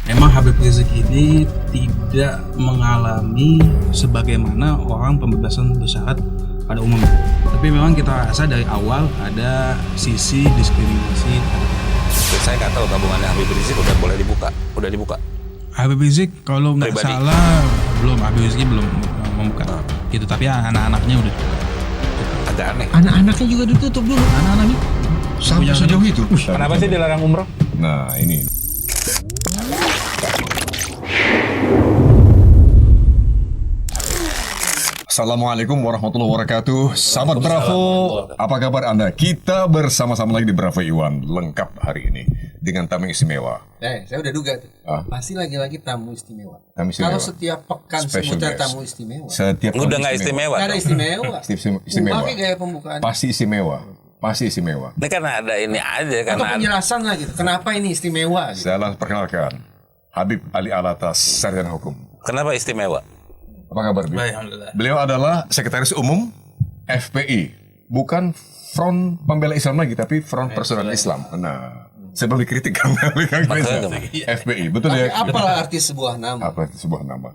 Memang Habib Rizik ini tidak mengalami sebagaimana orang pembebasan bersyarat pada umumnya. Tapi memang kita rasa dari awal ada sisi diskriminasi. Saya nggak tahu tabungannya Habib Rizik udah boleh dibuka, udah dibuka. Habib Rizik kalau nggak salah belum, Habib Rizik belum membuka. Gitu, tapi anak-anaknya udah. Agak aneh. Anak-anaknya juga ditutup dulu, anak-anaknya. Sampai sejauh itu. Kenapa sih dilarang umroh? Nah ini. Assalamualaikum warahmatullahi wabarakatuh. Sahabat Bravo, apa kabar Anda? Kita bersama-sama lagi di Bravo Iwan, lengkap hari ini dengan tamu istimewa. Saya udah duga tuh. Pasti lagi-lagi tamu istimewa. Tamu istimewa. Kalau setiap pekan Special sebutan guest. tamu istimewa. Setiap Udah nggak istimewa. Nggak ada dong. istimewa. Istimewa. Pakai gaya pembukaan. Pasti istimewa. Pasti istimewa. Ini karena ada ini aja Atau karena penjelasan lah gitu. Kenapa ini istimewa? Gitu. Saya langsung perkenalkan Habib Ali Alatas, sarjana hukum. kenapa istimewa? Apa kabar, Bib? Baik, alhamdulillah. Beliau adalah Sekretaris Umum FPI, bukan Front Pembela Islam lagi, tapi Front Persaudaraan Islam. Nah, sebelum dikritik kan FPI, betul ya? Apalah arti sebuah nama? Apa itu sebuah nama?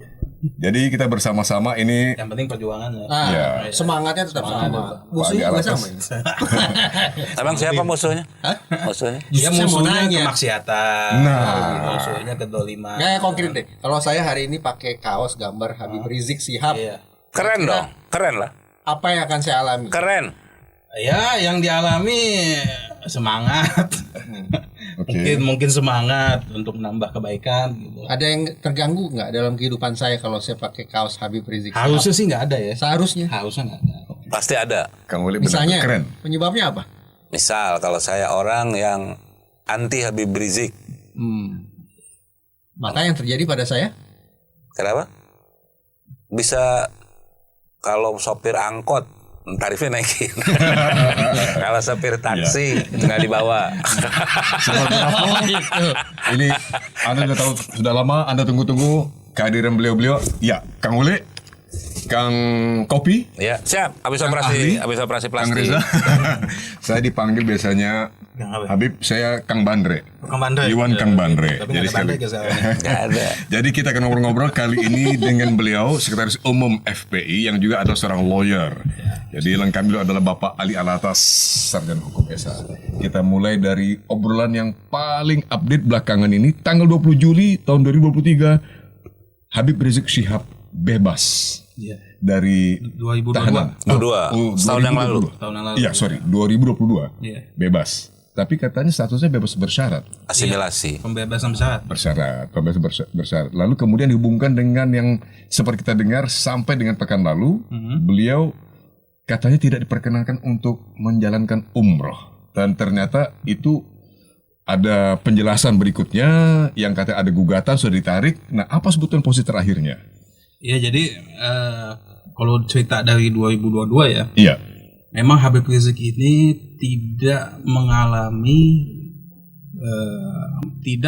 Jadi kita bersama-sama ini. Yang penting perjuangan ya. Nah, Ya. Semangatnya tetap sama. Musuhnya Bagi nggak sama. Alatas. Emang siapa musuhnya? Musuhnya? Ya Saya mau musuhnya nanya. kemaksiatan, Nah. musuhnya kedoliman. Kayak konkret deh. Kalau saya hari ini pakai kaos gambar Habib Rizik Syihab, Iya. Keren dong, keren lah, apa yang akan saya alami? keren. Ya, yang dialami semangat. Oke. Mungkin semangat untuk menambah kebaikan gitu. Ada yang terganggu nggak dalam kehidupan saya kalau saya pakai kaos Habib Rizik Syihab? Harusnya sih nggak ada ya. Seharusnya. Harusnya nggak ada. Pasti ada. Kang Willy Misalnya, benar keren. penyebabnya apa? Misal kalau saya orang yang anti Habib Rizik, Maka yang terjadi pada saya? kenapa? Bisa kalau sopir angkot tarifnya naikin. Kalau sopir taksi nggak dibawa. Sahabat Bravo, ini Anda sudah tahu sudah lama, Anda tunggu-tunggu kehadiran beliau-beliau. Ya, Kang Willy, Kang Kopi, Ya, siap. Habis Kang operasi, Ahli, habis operasi Kang plastik. Reza. Saya dipanggil biasanya Kang apa? Habib, saya Kang Bandre. Kang Bandre. Iwan Kang Bandre. Tapi Jadi nggak ada Bandre sekali. ke saya. Nggak ada. Jadi kita akan ngobrol-ngobrol kali ini dengan beliau, Sekretaris Umum FPI yang juga adalah seorang lawyer. Jadi lengkap beliau adalah Bapak Ali Alatas, sarjana hukum SA. Kita mulai dari obrolan yang paling update belakangan ini, tanggal 20 Juli tahun 2023, Habib Rizik Syihab bebas Iya. dari 2022. tahanan. Setahun yang lalu. 2022. Tahun yang lalu. Iya, sorry, 2022. Iya. Bebas. Tapi katanya statusnya bebas bersyarat. Asimilasi. Pembebasan bersyarat. Bersyarat, pembebasan bersyarat. Lalu kemudian dihubungkan dengan yang seperti kita dengar sampai dengan pekan lalu, beliau katanya tidak diperkenankan untuk menjalankan umroh. Dan ternyata itu ada penjelasan berikutnya yang katanya ada gugatan sudah ditarik. Nah, apa sebutan posisi terakhirnya? Ya, jadi kalau cerita dari 2022 ya, Iya. memang Habib Rizik ini tidak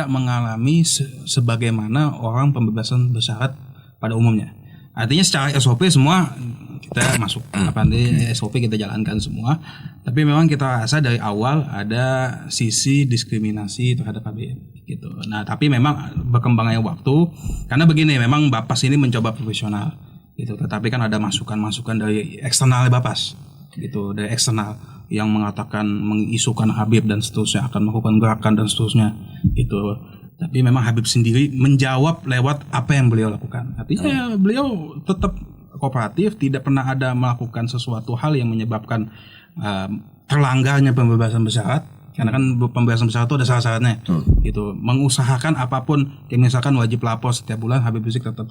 mengalami sebagaimana orang pembebasan bersyarat pada umumnya. Artinya secara SOP semua kita masuk, SOP kita jalankan semua. Tapi memang kita rasa dari awal ada sisi diskriminasi terhadap Habib gitu. Nah, tapi memang berkembangnya waktu karena begini, memang Bapas ini mencoba profesional gitu. Tetapi kan ada masukan-masukan dari eksternal Bapas gitu, dari eksternal yang mengatakan mengisukan Habib dan seterusnya akan melakukan gerakan dan seterusnya gitu. Tapi memang Habib sendiri menjawab lewat apa yang beliau lakukan. Artinya beliau tetap kooperatif, tidak pernah ada melakukan sesuatu hal yang menyebabkan terlanggarnya pembebasan bersyarat. Karena kan pembebasan bersyarat itu ada syarat-syaratnya gitu. Mengusahakan apapun, kayak misalkan wajib lapor setiap bulan, Habib Rizik tetap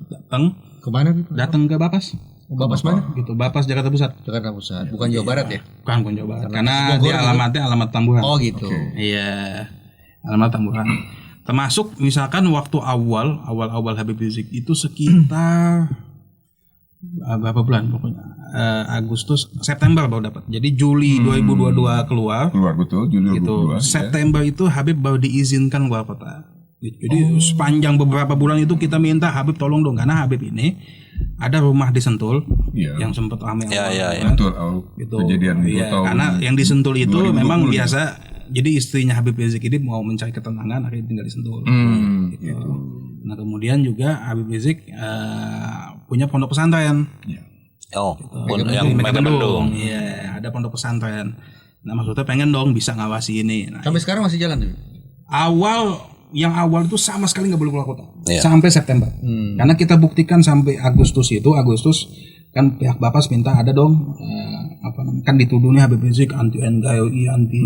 Kemana? Bib? datang ke Bapas. Bapas mana? Gitu, Bapas Jakarta Pusat. Jakarta Pusat, bukan Jawa Barat ya? Bukan Jawa Barat. Karena Bogor dia gitu. alamatnya alamat Tamburan. Oh gitu. Iya, alamat Tamburan. Termasuk misalkan waktu awal Habib Rizik itu sekitar berapa bulan pokoknya, Agustus, September baru dapat. Jadi Juli 2022 keluar. Keluar betul, Juli 2022. Gitu. ya. September itu Habib baru diizinkan keluar kota. Jadi sepanjang beberapa bulan itu kita minta Habib tolong dong, karena Habib ini ada rumah di Sentul Iya. yang sempat ramai. Iya. Betul, Gitu. kejadian itu Iya, tahun karena yang di Sentul itu 2020 memang ya. biasa. Jadi istrinya Habib Rizik ini mau mencari ketenangan, akhirnya tinggal di Sentul. gitu. Kemudian juga Habib Rizik punya pondok pesantren. Oh, Yang yang Megamendung. Iya, ada pondok pesantren. Nah, maksudnya pengen dong bisa ngawasi ini. Nah, Sampai sekarang masih jalan tuh. yang awal itu sama sekali nggak boleh keluar kota Iya. sampai September. Karena kita buktikan sampai Agustus kan pihak Bapas minta ada dong kan dituduh nih Habib Rizik anti NKRI anti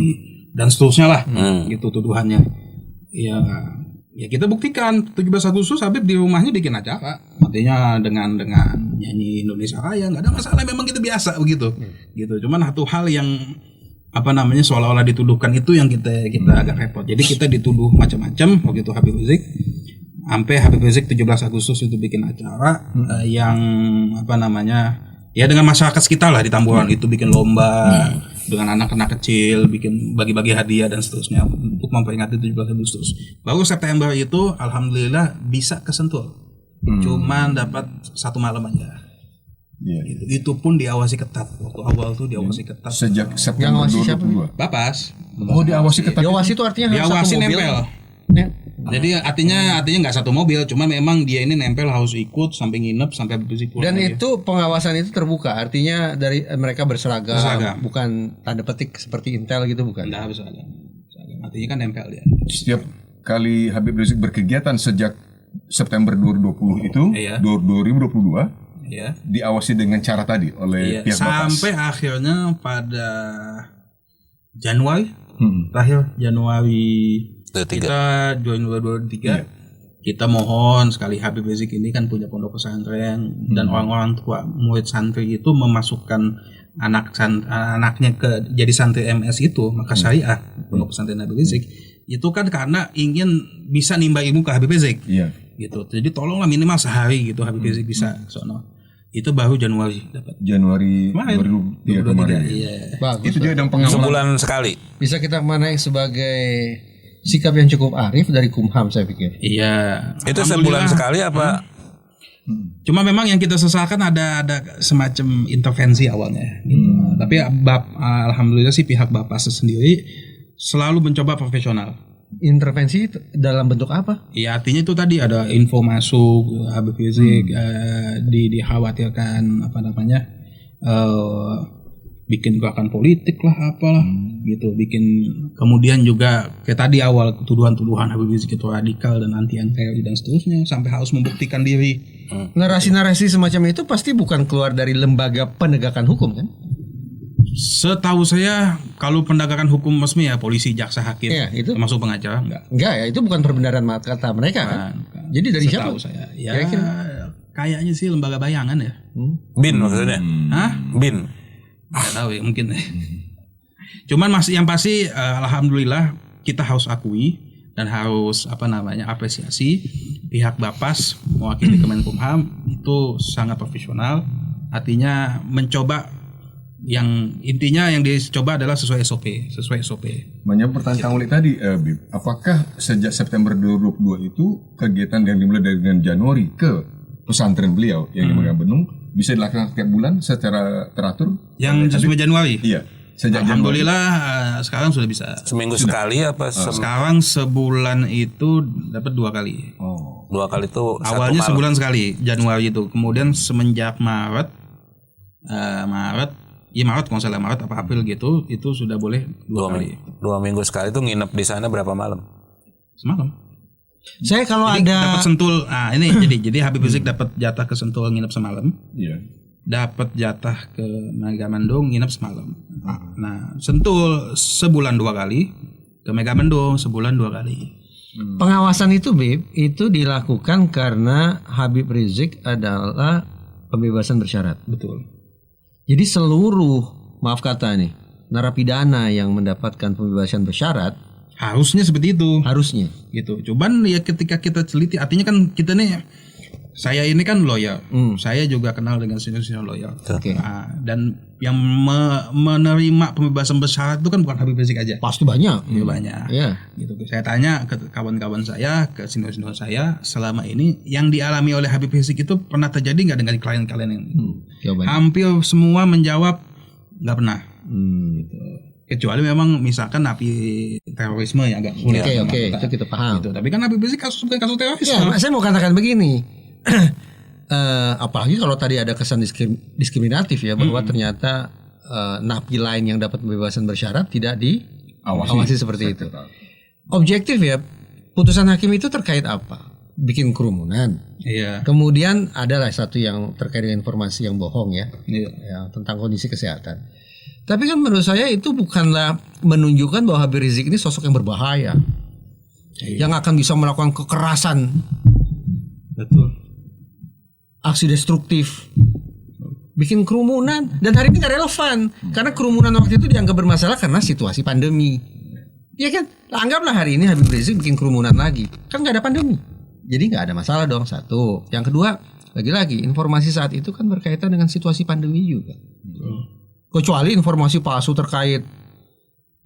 dan seterusnya lah gitu tuduhannya. Ya kita buktikan 17 Agustus Habib di rumahnya bikin acara, artinya dengan nyanyi Indonesia Raya, nggak ada masalah, memang kita biasa begitu. Gitu. Cuman satu hal yang seolah-olah dituduhkan itu yang kita agak repot. Jadi kita dituduh macam-macam begitu Habib Rizik. Sampai Habib Rizik 17 Agustus itu bikin acara yang ya dengan masyarakat sekitar lah di Tamburan itu bikin lomba dengan anak-anak kecil, bikin bagi-bagi hadiah dan seterusnya untuk memperingati 17 Agustus. Baru September itu alhamdulillah bisa ke Sentul. Cuman dapat 1 malam aja. Itu pun diawasi ketat. Waktu awal tuh diawasi ketat. Sejak September 2022. Bapas. Oh, diawasi ketat. Diawasi itu artinya harus Diawasi satu mobil. nempel. Jadi artinya nggak satu mobil, cuma memang dia ini nempel harus ikut sampai nginep sampai Habib pulang. Dan aja. itu pengawasan itu terbuka, artinya dari mereka berseragam, bukan tanda petik seperti Intel gitu, bukan? Nggak harus ada. Artinya kan nempel dia. Setiap kali Habib Rizik berkegiatan sejak September 2020 itu, Iya. 2022, Ya. diawasi dengan cara tadi oleh pihak Bapas. Sampai akhirnya pada Januari, terakhir Januari kita join 2023. Kita mohon sekali Habib Rizik ini kan punya pondok pesantren dan orang-orang tua murid santri itu memasukkan anaknya ke jadi santri MS itu, maka syariah pondok pesantren Habib Rizik itu kan karena ingin bisa nimba ilmu ke Habib Rizik. Iya. Gitu. Jadi tolonglah minimal sehari gitu Habib Rizik bisa sono. Itu baru Januari dapat. Januari 2023 kemarin. Iya. Bagus. Itu dia dan pengawalan. Sebulan sekali. Bisa kita manai sebagai sikap yang cukup arif dari Kumham, saya pikir. Iya. Itu sebulan sekali apa? Cuma memang yang kita sesalkan ada semacam intervensi awalnya. Gitu. Tapi alhamdulillah sih pihak Bapas sendiri selalu mencoba profesional. Intervensi dalam bentuk apa? Ya artinya itu tadi ada info masuk Habib Rizik dikhawatirkan bikin gerakan politik lah apalah gitu, bikin kemudian juga kayak tadi awal tuduhan-tuduhan Habib Rizik itu radikal dan anti NKRI dan seterusnya sampai harus membuktikan diri. Narasi-narasi semacam itu pasti bukan keluar dari lembaga penegakan hukum, kan? Setahu saya kalau penegakan hukum resmi ya polisi, jaksa, hakim, Iya, itu. termasuk pengacara Enggak ya, itu bukan perbenaran kata mereka kan? Bukan. Jadi dari Setahu siapa? saya ya Kira-kira? kayaknya sih lembaga bayangan ya. Bin maksudnya. Hah? Bin. Nggak tahu ya mungkin. Cuman yang pasti alhamdulillah kita harus akui dan harus apresiasi pihak Bapas mewakili Kemenkumham itu sangat profesional. Artinya mencoba yang intinya yang dicoba adalah sesuai SOP. Menyambut pertanyaan Kang Uli tadi, Bib, apakah sejak September 2022 itu kegiatan yang dimulai dari Januari ke pesantren beliau yang di Megamendung bisa dilakukan setiap bulan secara teratur? Yang sampai Januari. Iya, sejak Alhamdulillah sekarang sudah bisa. Seminggu sekali apa? Sekarang sebulan itu dapat 2 kali. Oh. 2 kali itu Awalnya satu malam. sebulan sekali Januari itu. Kemudian semenjak Maret kalau nggak salah Maret apa April gitu, itu sudah boleh 2 kali. 2 minggu sekali itu nginep di sana berapa malam? Semalam. Saya kalau Jadi ada dapat Sentul. Ini jadi Habib Rizik dapat jatah ke Sentul nginep semalam. Iya. Dapat jatah ke Megamendung nginep semalam. Nah, Sentul sebulan 2 kali, ke Megamendung sebulan 2 kali. pengawasan itu, Bib, itu dilakukan karena Habib Rizik adalah pembebasan bersyarat. Betul. Jadi seluruh, maaf kata nih, narapidana yang mendapatkan pembebasan bersyarat Harusnya seperti itu. harusnya. Gitu. Cuman ya ketika kita teliti, artinya kan kita nih, saya ini kan lawyer, saya juga kenal dengan senior lawyer. Oke. Dan yang menerima pembebasan bersyarat itu kan bukan Habib Rizik aja, Pasti banyak. banyak. Iya. Gitu. Saya tanya ke kawan-kawan saya, ke senior saya, selama ini yang dialami oleh Habib Rizik itu pernah terjadi nggak dengan klien-klien yang Jawabannya. hampir semua menjawab nggak pernah. Hmm. Kecuali memang misalkan terorisme yang agak sulit. Oke, itu kita paham. Gitu. Tapi kan Habib Rizik bukan kasus terorisme. Ya, saya mau katakan begini. Apalagi kalau tadi ada kesan diskriminatif ya, bahwa ternyata napi lain yang dapat pembebasan bersyarat tidak diawasi seperti itu. Objektif ya, putusan hakim itu terkait apa? Bikin kerumunan. Iya. Kemudian adalah satu yang terkait dengan informasi yang bohong ya, Iya. ya tentang kondisi kesehatan. Tapi kan menurut saya itu bukanlah menunjukkan bahwa Habib Rizik ini sosok yang berbahaya, yang akan bisa melakukan kekerasan, Betul. aksi destruktif, bikin kerumunan, dan hari ini nggak relevan karena kerumunan waktu itu dianggap bermasalah karena situasi pandemi. Ya kan, anggaplah hari ini Habib Rizik bikin kerumunan lagi, kan nggak ada pandemi, jadi nggak ada masalah dong. Satu, yang kedua, lagi-lagi informasi saat itu kan berkaitan dengan situasi pandemi juga. Kecuali informasi palsu terkait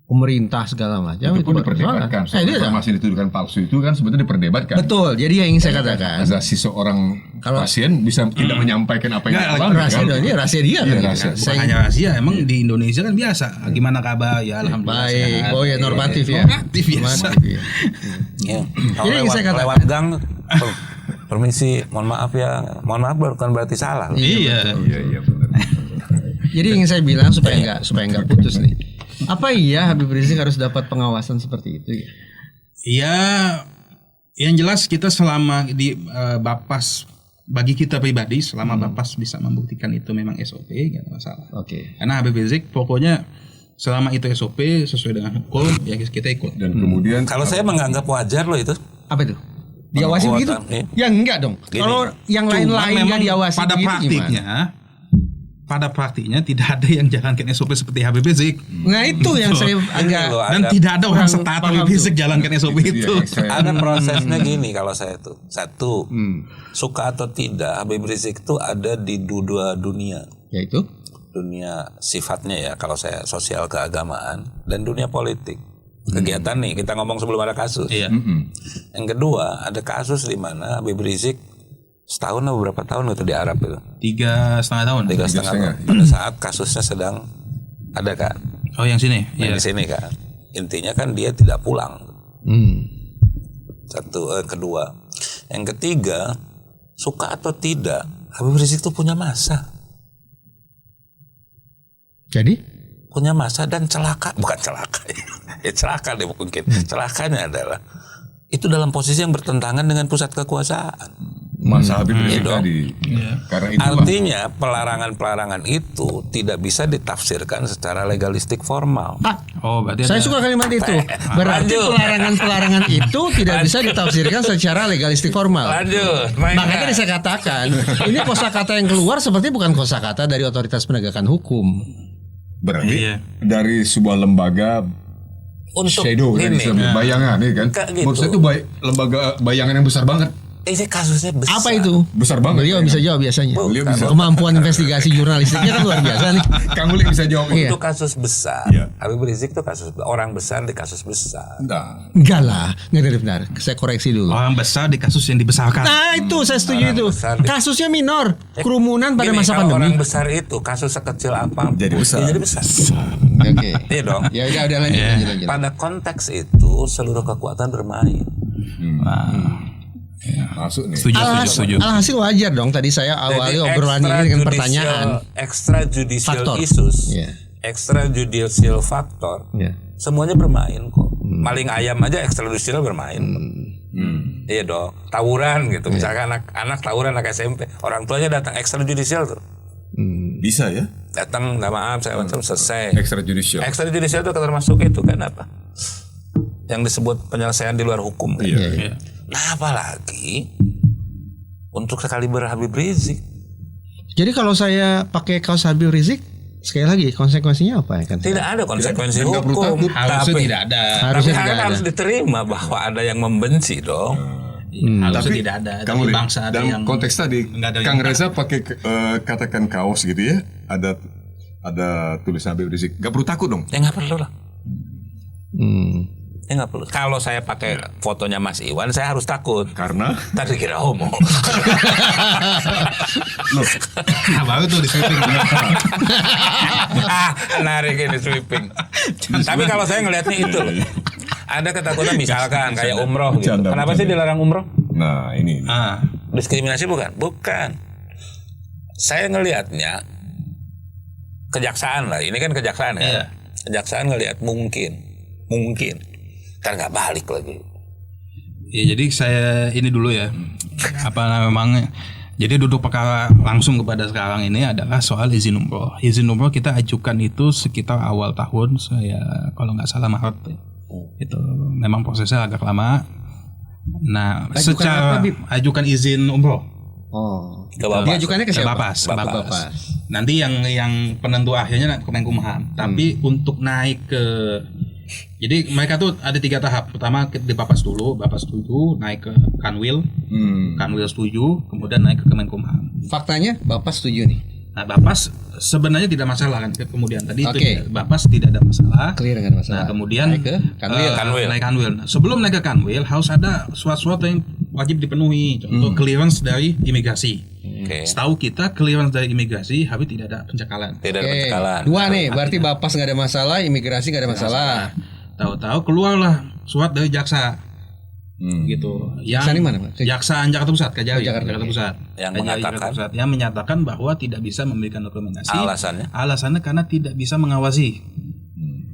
pemerintah segala macam Itu pun diperdebatkan. Nah, itu Informasi dituduhkan palsu itu kan sebetulnya diperdebatkan. betul. Jadi yang ingin saya katakan, Asasi seorang pasien bisa tidak menyampaikan apa yang Nggak, dialami. rahasia kan? dong, ini rahasia dia kan. rahasia. Bukan hanya rahasia, emang di Indonesia kan biasa. Gimana kabar? Ya alhamdulillah. Baik, sehat. oh ya normatif ya. Normatif biasa. Normatif, ya. Ya. Jadi yang saya katakan- lewat gang, permisi, mohon maaf ya, mohon maaf bukan berarti salah. Iya. Iya benar. Jadi ingin saya bilang supaya nggak putus nih. Apa iya Habib Rizik harus dapat pengawasan seperti itu ya? Ya, yang jelas kita selama di Bapas, bagi kita pribadi selama Bapas bisa membuktikan itu memang SOP nggak ada masalah. Oke. Karena Habib Rizik pokoknya selama itu SOP sesuai dengan hukum ya kita ikut. Dan kemudian Kalau saya menganggap wajar loh itu. Apa itu? Diawasi Pengawasan, begitu? iya. Ya enggak dong. Gini. Kalau yang Cuma lain-lain memang nggak diawasi pada begitu praktiknya, gimana? pada praktiknya tidak ada yang jalankan SOP seperti Habib Rizik. Nah itu yang saya agak loh, Dan ada- tidak ada orang kurang setara paham Habib Rizik tuh. jalankan SOP Iya, itu. Ada prosesnya gini kalau saya tuh. Satu, suka atau tidak Habib Rizik itu ada di dua dunia. yaitu Dunia sifatnya ya kalau saya sosial keagamaan dan dunia politik. Kegiatan nih kita ngomong sebelum ada kasus. Iya. Yang kedua ada kasus di mana Habib Rizik setahun atau beberapa tahun itu di Arab itu. 3,5 tahun. 3,5 tahun. Pada saat kasusnya sedang ada kan. Oh yang sini. Yang Iya. di sini kan. Intinya kan dia tidak pulang. Satu, kedua. Yang ketiga, suka atau tidak, Habib Rizik itu punya masa. jadi Punya masa dan celaka. Bukan celaka. Ya celaka deh mungkin. Celakanya adalah itu dalam posisi yang bertentangan dengan pusat kekuasaan. masa Habib Rizik Iya dong. tadi. Karena itulah Artinya pelarangan-pelarangan itu tidak bisa ditafsirkan secara legalistik formal. Oh berarti saya ada. suka kalimat itu. Berarti Lanjut. pelarangan-pelarangan itu tidak bisa ditafsirkan secara legalistik formal. Lanjut. Makanya tadi saya katakan, ini kosakata yang keluar seperti bukan kosakata dari otoritas penegakan hukum. berarti Iya. dari sebuah lembaga Untuk shadow tadi ini, istilahnya, bayangan ya kan. Kayak gitu. Menurut saya itu lembaga bayangan yang besar banget. ini kasusnya besar. Apa itu? Besar banget. Beliau bisa jawab biasanya. Beliau bisa. Kemampuan investigasi jurnalistiknya kan luar biasa nih. Kang Uli bisa jawab. Iya. Itu kasus besar. Iya. Habib Rizik itu kasus orang besar di kasus besar. Enggak. Enggak lah, enggak benar. Saya koreksi dulu. Orang besar di kasus yang dibesarkan. Nah itu saya setuju Orang itu. besar di- Kasusnya minor, kerumunan pada Gini, masa kalau orang pandemi. besar itu kasus sekecil apapun Jadi besar. dia jadi besar. Oke. Iya dong. Ya udah lanjut. Pada konteks itu seluruh kekuatan bermain. Masuk nih. Setuju. Alhasil wajar dong. Tadi saya awali obrolan ini dengan pertanyaan. Extrajudicial Faktor. issues, Iya. extrajudicial faktor, Ya. semuanya bermain kok. Maling ayam aja extrajudicial bermain. Iya dong. Tawuran gitu. Misalkan anak tawuran anak SMP, orang tuanya datang extrajudicial tuh. Bisa ya? Datang, minta maaf, saya macam selesai. Extrajudicial. Extrajudicial itu termasuk itu kan apa? Yang disebut penyelesaian di luar hukum. Kan? Iya. Nah apalagi untuk sekaliber Habib Rizik. Jadi kalau saya pakai kaos Habib Rizik, sekali lagi konsekuensinya apa ya kan? Tidak ada konsekuensi Dan nggak perlu hukum. takut. Harusnya Tapi- tidak ada. Harusnya tapi tidak harus ada. diterima bahwa ada yang membenci dong. Harusnya tidak ada. Kang Tapi Uli, bangsa ada dalam yang konteks tadi, nggak ada Kang yang- Reza pakai katakan kaos gitu ya, ada tulisan Habib Rizik. Gak perlu takut dong. Ya nggak perlu lah. Hmm. Ya nggak perlu. Kalau saya pakai fotonya Mas Iwan, saya harus takut. Karena Tadi kira homo. Nah, baru tuh di sweeping. Narik ini sweeping. Tapi kalau saya ngelihatnya itu loh. Ada ketakutan misalkan kayak umroh gitu. Bercanda, Kenapa sih dilarang umroh? Nah, ini. Diskriminasi bukan? Bukan. Saya ngelihatnya kejaksaan lah. Ini kan kejaksaan ya. Iya. Kejaksaan ngelihat mungkin. Ntar nggak balik lagi. Ya jadi saya ini dulu ya. Apa memang jadi duduk perkara langsung kepada sekarang ini adalah soal izin umroh. Izin umroh kita ajukan itu sekitar awal tahun, saya kalau nggak salah Maret. Itu memang prosesnya agak lama. Nah, Ajukan secara apa, Bib? ajukan izin umroh. Oh. Ke Bapak. Diajukannya ke siapa? Bapas. Bapas. Nanti yang penentu akhirnya Kemenkumham. Tapi untuk naik ke, jadi mereka tuh ada 3 tahap. Pertama di Bapas dulu, Bapas setuju, naik ke Kanwil, Kanwil setuju, kemudian naik ke Kemenkumham. Faktanya Bapak setuju nih. Nah, Bapas sebenarnya tidak masalah kan kemudian tadi Oke. itu Bapas tidak ada masalah. Clear nggak ada masalah. Nah, kemudian naik ke Kanwil. Kanwil. naik Kanwil. Nah, sebelum naik ke Kanwil harus ada suatu yang wajib dipenuhi. Contoh clearance dari imigrasi. Oke. Setahu kita clearance dari imigrasi habis tidak ada pencekalan. Tidak ada Oke. pencekalan. 2 nih, berarti Bapas nggak ada masalah, imigrasi nggak ada masalah. Tahu-tahu keluarlah surat dari jaksa. Gitu. Jaksa di mana, Pak? Jaksa Jakarta Pusat, Kajari, Oh, Jakarta Pusat. Yang Kajari, mengatakan? Jakarta Pusat, yang menyatakan bahwa tidak bisa memberikan rekomendasi. Alasannya? Alasannya karena tidak bisa mengawasi.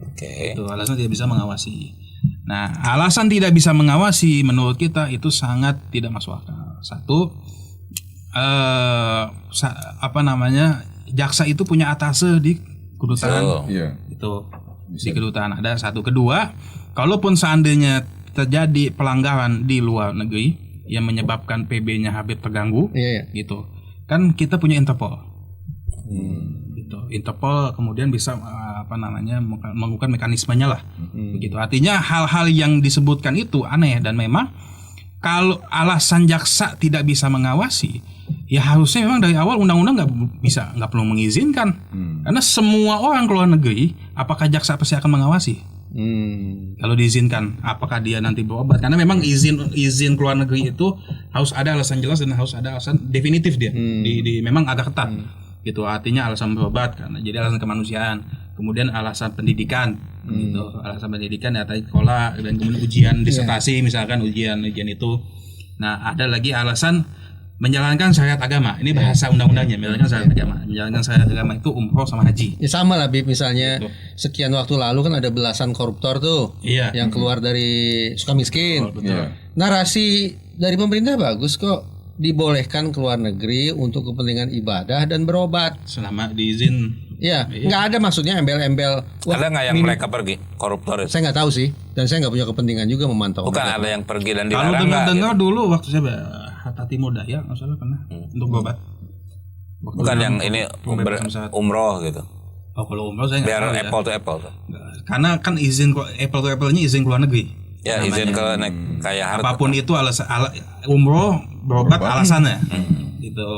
Oke. Itu alasan tidak bisa mengawasi. Nah, alasan tidak bisa mengawasi menurut kita itu sangat tidak masuk akal. Satu, jaksa itu punya atase di kedutaan. Iya. Itu di kedutaan ada satu. Kedua, kalaupun seandainya terjadi pelanggaran di luar negeri yang menyebabkan PB-nya Habib terganggu, Iya. gitu, kan kita punya Interpol. Gitu. Interpol kemudian bisa melakukan mekanismenya lah. Begitu. Artinya hal-hal yang disebutkan itu aneh dan memang kalau alasan jaksa tidak bisa mengawasi, ya harusnya memang dari awal undang-undang nggak perlu mengizinkan. Karena semua orang keluar negeri, apakah jaksa pasti akan mengawasi? Kalau diizinkan, apakah dia nanti berobat? Karena memang izin keluar negeri itu harus ada alasan jelas dan harus ada alasan definitif dia. Memang agak ketat. Gitu, artinya alasan berobat karena jadi alasan kemanusiaan, kemudian alasan pendidikan, gitu, alasan pendidikan ya tadi sekolah dan kemudian ujian disertasi misalkan ujian itu. Nah, ada lagi alasan menjalankan syariat agama. Ini bahasa undang-undangnya, menjalankan syariat agama. Menjalankan syariat agama itu umroh sama haji. Ya sama lah, Bib, misalnya sekian waktu lalu kan ada belasan koruptor tuh Iya. yang keluar dari Sukamiskin. Betul. Narasi dari pemerintah bagus kok, dibolehkan keluar negeri untuk kepentingan ibadah dan berobat. Selama diizin. Ya, nggak ada maksudnya embel-embel. Wah, Ada nggak yang mereka pergi koruptor itu? saya nggak tahu sih, dan saya nggak punya kepentingan juga memantau. Bukan mereka. ada yang pergi dan Kalau dilarang nggak? dengar Gitu? dulu waktu saya Hatta Timur Daya, nggak salah pernah untuk berobat. Waktu Bukan dalam yang ini pembebasan bersyarat. umroh gitu. Oh, kalau umroh saya nggak Biar tahu ya. apple to apple tuh. Karena kan izin apple to apple-nya izin keluar negeri. Ya izin ke naik kayak harta. Apapun itu umroh berobat alasannya. Gitu.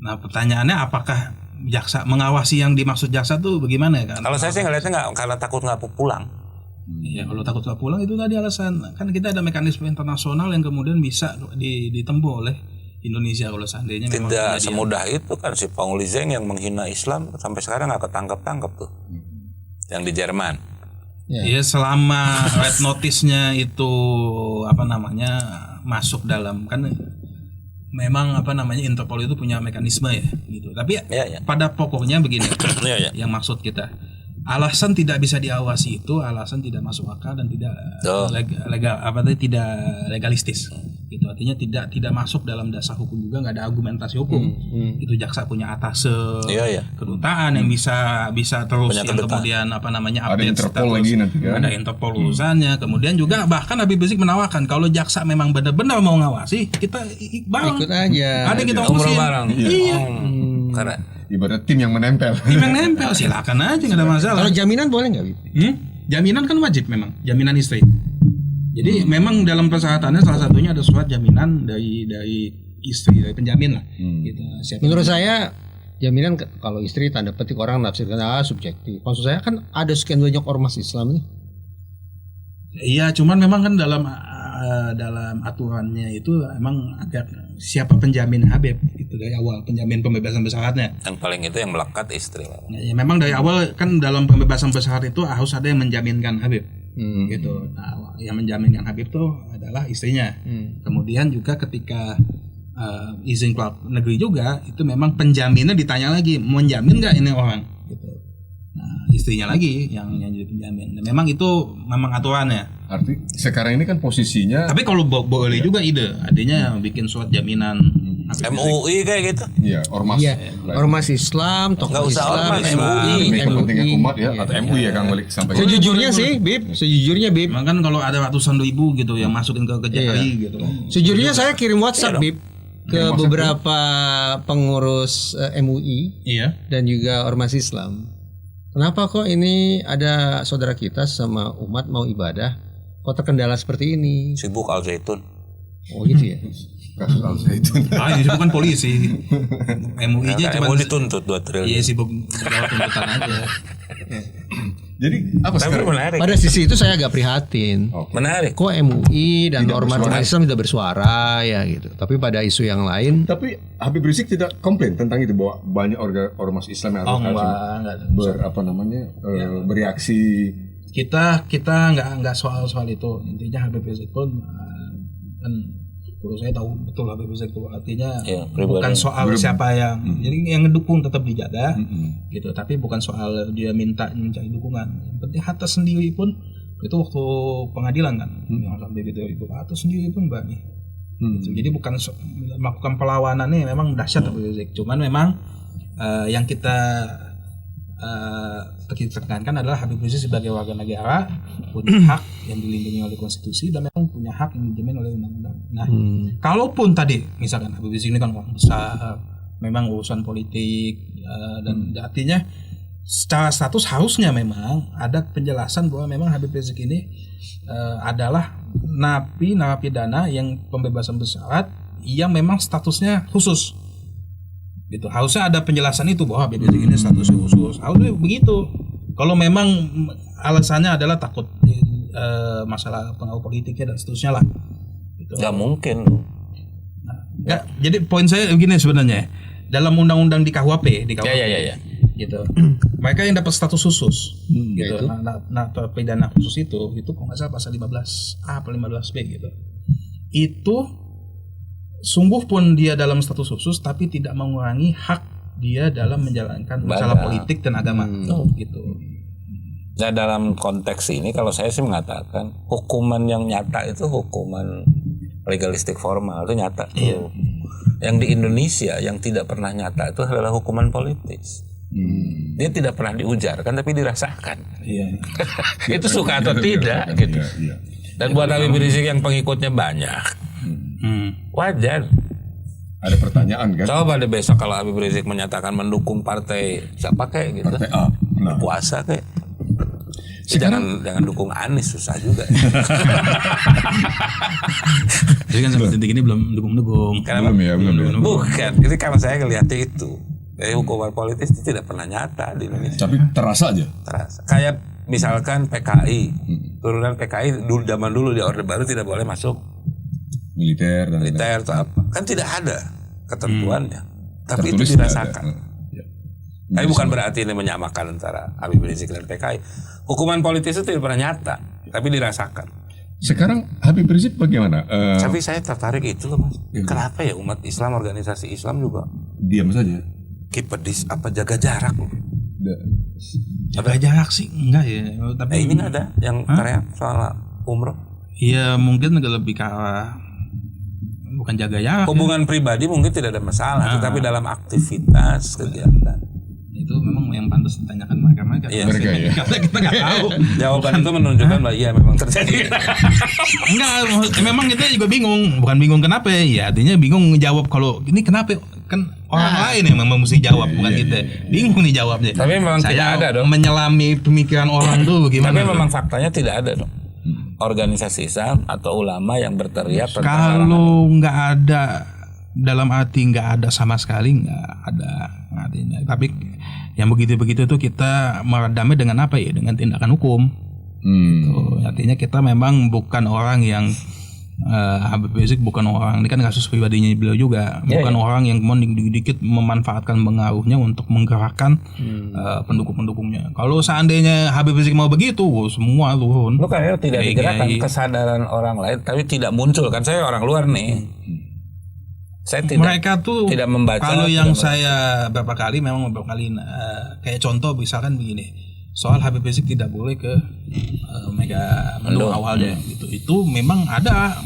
Nah, pertanyaannya apakah jaksa mengawasi yang dimaksud jaksa tuh bagaimana ya kan? Kalau saya sih ngeliatnya nggak karena takut nggak pulang. Ya kalau takut nggak pulang itu tadi alasan. Kan kita ada mekanisme internasional yang kemudian bisa ditempuh oleh Indonesia kalau seandainya memang Tidak terjadi. semudah itu kan si Paul Zeng yang menghina Islam sampai sekarang nggak ketangkap tuh. Yang di Jerman. Ya selama red notice-nya itu masuk dalam kan memang Interpol itu punya mekanisme ya gitu. Tapi Ya. pada pokoknya begini. Iya. Yang maksud kita alasan tidak bisa diawasi itu alasan tidak masuk akal dan tidak tidak legalistis. Gitu artinya tidak masuk dalam dasar hukum juga, nggak ada argumentasi hukum. Itu jaksa punya atase Iya. kedutaan yang bisa terus Punya yang kedutaan. kemudian Ada update Interpol status. lagi nanti kan. Ada Interpol urusannya. Kemudian juga bahkan Habib Rizik menawarkan kalau jaksa memang benar-benar mau ngawasi kita bareng. Ikut aja. Ada yang kita Umroh urusin. bareng. Iya. Karena Ibarat tim yang menempel. Tim yang nempel silakan aja nggak ada masalah. Kalau jaminan boleh nggak, Bib? Jaminan kan wajib memang, jaminan istri. Jadi memang dalam persyaratannya salah satunya ada surat jaminan dari istri, dari penjamin lah. Gitu. Menurut saya jaminan kalau istri tanda petik orang nafsirkan subjektif. Maksud saya kan ada sekian banyak ormas Islam nih. Iya, cuman memang kan dalam aturannya itu emang agak siapa penjamin Habib itu dari awal penjamin pembebasan bersyaratnya. yang paling itu yang melekat istri. Nah, ya memang dari awal kan dalam pembebasan bersyarat itu harus ada yang menjaminkan Habib. gitu. Nah, yang menjaminkan Habib tuh adalah istrinya. Kemudian juga ketika izin keluar negeri juga itu memang penjaminnya ditanya lagi, menjamin nggak ini orang gitu. Nah, istrinya lagi yang jadi penjamin. Dan memang itu memang aturannya. Arti sekarang ini kan posisinya. Tapi kalau boleh juga ide, artinya bikin surat jaminan MUI kayak gitu. Iya, ormas. Iya, ormas Islam, tokoh Nggak usah Islam, ormas, MUI, Demi kepentingan umat ya, Iya. atau MUI ya Kang Balik sampai. Sejujurnya sih, Bib. Memang kan kalau ada ratusan ribu gitu yang masukin ke Kejari gitu. Sejujurnya saya kirim WhatsApp, Bib, ke Yang WhatsApp beberapa pengurus MUI Iya. dan juga ormas Islam. Kenapa kok ini ada saudara kita sama umat mau ibadah kok terkendala seperti ini? Sibuk Al Zaitun. Oh gitu ya. Kasus Al Zaitun. Ini bukan polisi. MUI-nya cuma MUI dituntut 2 triliun. iya sibuk jawab tuntutan aja. Jadi apa Tapi sekarang? menarik. Pada sisi itu saya agak prihatin. Menarik. Kok MUI dan Tidak ormas bersuara. Islam tidak bersuara ya gitu. Tapi pada isu yang lain Tapi Habib Rizik tidak komplain tentang itu bahwa banyak ormas Islam yang harus bereaksi. Kita nggak soal itu. Intinya Habib Rizik pun kan kalau saya tahu betul Habib Rizik itu artinya Iya, pribadi. bukan soal siapa yang jadi yang ngedukung tetap dijaga gitu, tapi bukan soal dia minta mencari dukungan. Yang penting Hatta sendiri pun itu waktu pengadilan kan yang sampai gitu itu Hatta sendiri pun berani gitu. Jadi bukan melakukan perlawanannya memang dahsyat Habib Rizik, cuman memang yang kita tekankan adalah Habib Rizik sebagai warga negara punya hak yang dilindungi oleh konstitusi dan memang punya hak yang dijamin oleh undang-undang. Nah, kalaupun tadi misalkan Habib Rizik ini kan orang besar, memang urusan politik dan artinya secara status harusnya memang ada penjelasan bahwa memang Habib Rizik ini adalah narapidana yang pembebasan bersyarat yang memang statusnya khusus. Gitu. Harusnya ada penjelasan itu bahwa Habib Rizik ini statusnya khusus. Harusnya begitu. Kalau memang alasannya adalah takut masalah pengaruh politiknya dan seterusnya lah. Gitu. Nggak mungkin. Nggak, jadi poin saya begini sebenarnya. Dalam undang-undang di KUHP, Ya. gitu. Mereka yang dapat status khusus, gitu. Pidana khusus itu kalau nggak salah pasal 15A atau 15B gitu. Itu sungguh pun dia dalam status khusus tapi tidak mengurangi hak dia dalam menjalankan masalah politik dan agama gitu. Nah, dalam konteks ini kalau saya sih mengatakan hukuman yang nyata itu hukuman legalistik formal itu nyata. Yang di Indonesia yang tidak pernah nyata itu adalah hukuman politis. Dia tidak pernah diujarkan tapi dirasakan. Itu suka atau tidak gitu. Dan buat Habib Rizik yang pengikutnya banyak, wajar. Ada pertanyaan kan? Coba deh besok kalau Habib Rizik menyatakan mendukung partai siapa kayak gitu, Partai A. Nah. berkuasa kayak. Sekarang- Jangan dukung Anies, susah juga. Jadi kan sampai titik ini belum dukung. Kenapa? Belum ya. Bukan, ini karena saya ngeliatnya itu. Jadi hukuman politis itu tidak pernah nyata di Indonesia. Tapi terasa aja. Terasa. Kayak misalkan PKI, turunan PKI dulu zaman dulu di Orde Baru tidak boleh masuk Militer dan militer atau apa. Kan tidak ada ketentuannya. Tapi tertulis itu tidak dirasakan. ada. Ya. Tapi bukan berarti ini menyamakan antara Habib Rizik dan PKI. Hukuman politis itu tidak pernah nyata, tapi dirasakan. Sekarang Habib Rizik bagaimana? Tapi saya tertarik itu loh Mas. Kenapa ya umat Islam, organisasi Islam juga Diam saja. keep pedis apa jaga jarak loh. Jaga jarak sih enggak ya, tapi Ini nggak ada yang teriak soal umroh. iya mungkin agak lebih ke arah bukan jaga jarak. Hubungan pribadi mungkin tidak ada masalah, tetapi dalam aktivitas kegiatan. Itu memang yang pantas ditanyakan mereka. Iya, Mereka ya. Karena kita nggak tahu. Jawaban itu menunjukkan bahwa iya memang terjadi. Enggak, memang kita juga bingung. Bukan bingung kenapa ya, artinya bingung ngejawab kalau ini kenapa kan orang lain yang memang mesti jawab bukan kita. Bingung nih jawabnya. Tapi memang saya tidak ada dong. menyelami pemikiran orang tuh gimana. Tapi memang faktanya tidak ada dong. Organisasi Islam atau ulama yang berteriak tentang larangan. kalau nggak ada dalam arti nggak ada sama sekali nggak ada artinya. Tapi yang begitu-begitu tuh kita meredamnya dengan apa ya? Dengan tindakan hukum. Tuh, artinya kita memang bukan orang yang Habib Rizik bukan orang, ini kan kasus pribadinya beliau juga, bukan orang yang kemudian dikit memanfaatkan pengaruhnya untuk menggerakkan pendukung-pendukungnya. Kalau seandainya Habib Rizik mau begitu, semua turun. Bukan ya, tidak digerakkan kesadaran orang lain, tapi tidak muncul kan. Saya orang luar nih. Saya Mereka tuh tidak membaca. Kalau yang saya beberapa kali kayak contoh misalkan begini. Soal Habib Rizik tidak boleh ke Mega Mendung awalnya gitu. Itu memang ada.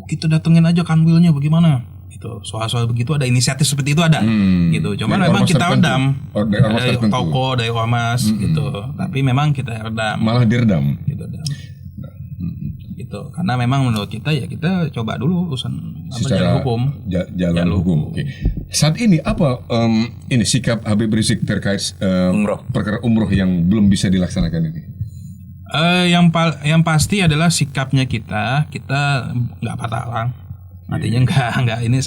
Kita datengin aja kanwilnya bagaimana? Gitu. Soal-soal begitu ada inisiatif seperti itu ada. Gitu. Cuman Dari memang kita ormas redam. dari Dari toko, dari ormas gitu. Tapi memang kita redam. Malah diredam. Gitu. Gitu. Karena memang menurut kita ya kita coba dulu urusan Secara jalan hukum. Jalan hukum. Oke. Saat ini apa ini sikap Habib Rizik terkait perkara umroh yang belum bisa dilaksanakan ini? Yang pasti adalah sikapnya kita nggak patah arang. Artinya nggak ini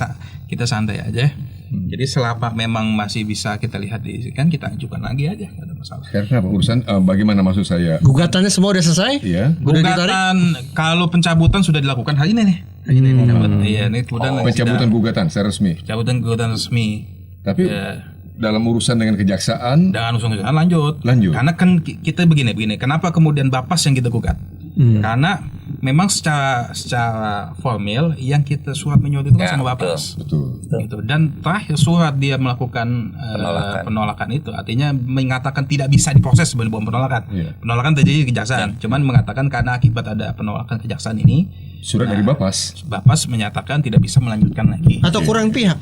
kita santai aja. Jadi selama memang masih bisa kita lihat kan kita ajukan lagi aja, nggak ada masalah. Karena apa urusan bagaimana maksud saya? Gugatannya semua udah selesai? Iya. Gugatan kalau pencabutan sudah dilakukan hari ini nih. Iya, ini kemudian Pencabutan gugatan secara resmi. pencabutan gugatan resmi. Tapi dalam urusan dengan kejaksaan Dengan usul kejaksaan lanjut. Karena kan kita begini. Kenapa kemudian Bapas yang kita gugat? Karena memang secara formal yang kita surat menyurat itu kan sama Bapas. betul. Gitu. Dan terakhir surat dia melakukan penolakan itu artinya mengatakan tidak bisa diproses sebelum penolakan. Penolakan terjadi di kejaksaan. Cuman mengatakan karena akibat ada penolakan kejaksaan ini Surat dari Bapas. Bapas menyatakan tidak bisa melanjutkan lagi. Atau kurang pihak?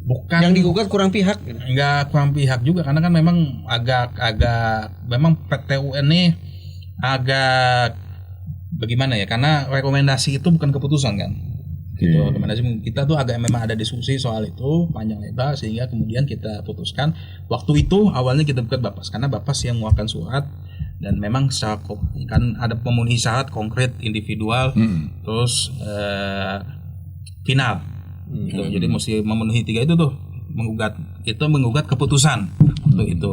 Bukan Yang digugat kurang pihak? Enggak kurang pihak juga karena kan memang agak memang PTUN ini agak bagaimana ya, karena rekomendasi itu bukan keputusan kan. Gitu. Rekomendasi kita tuh agak memang ada diskusi soal itu panjang lebar sehingga kemudian kita putuskan waktu itu awalnya kita buat Bapas karena Bapas yang mengeluarkan surat dan memang secara kan ada memenuhi syarat konkret individual terus final gitu. Jadi mesti memenuhi 3 itu tuh menggugat keputusan waktu itu.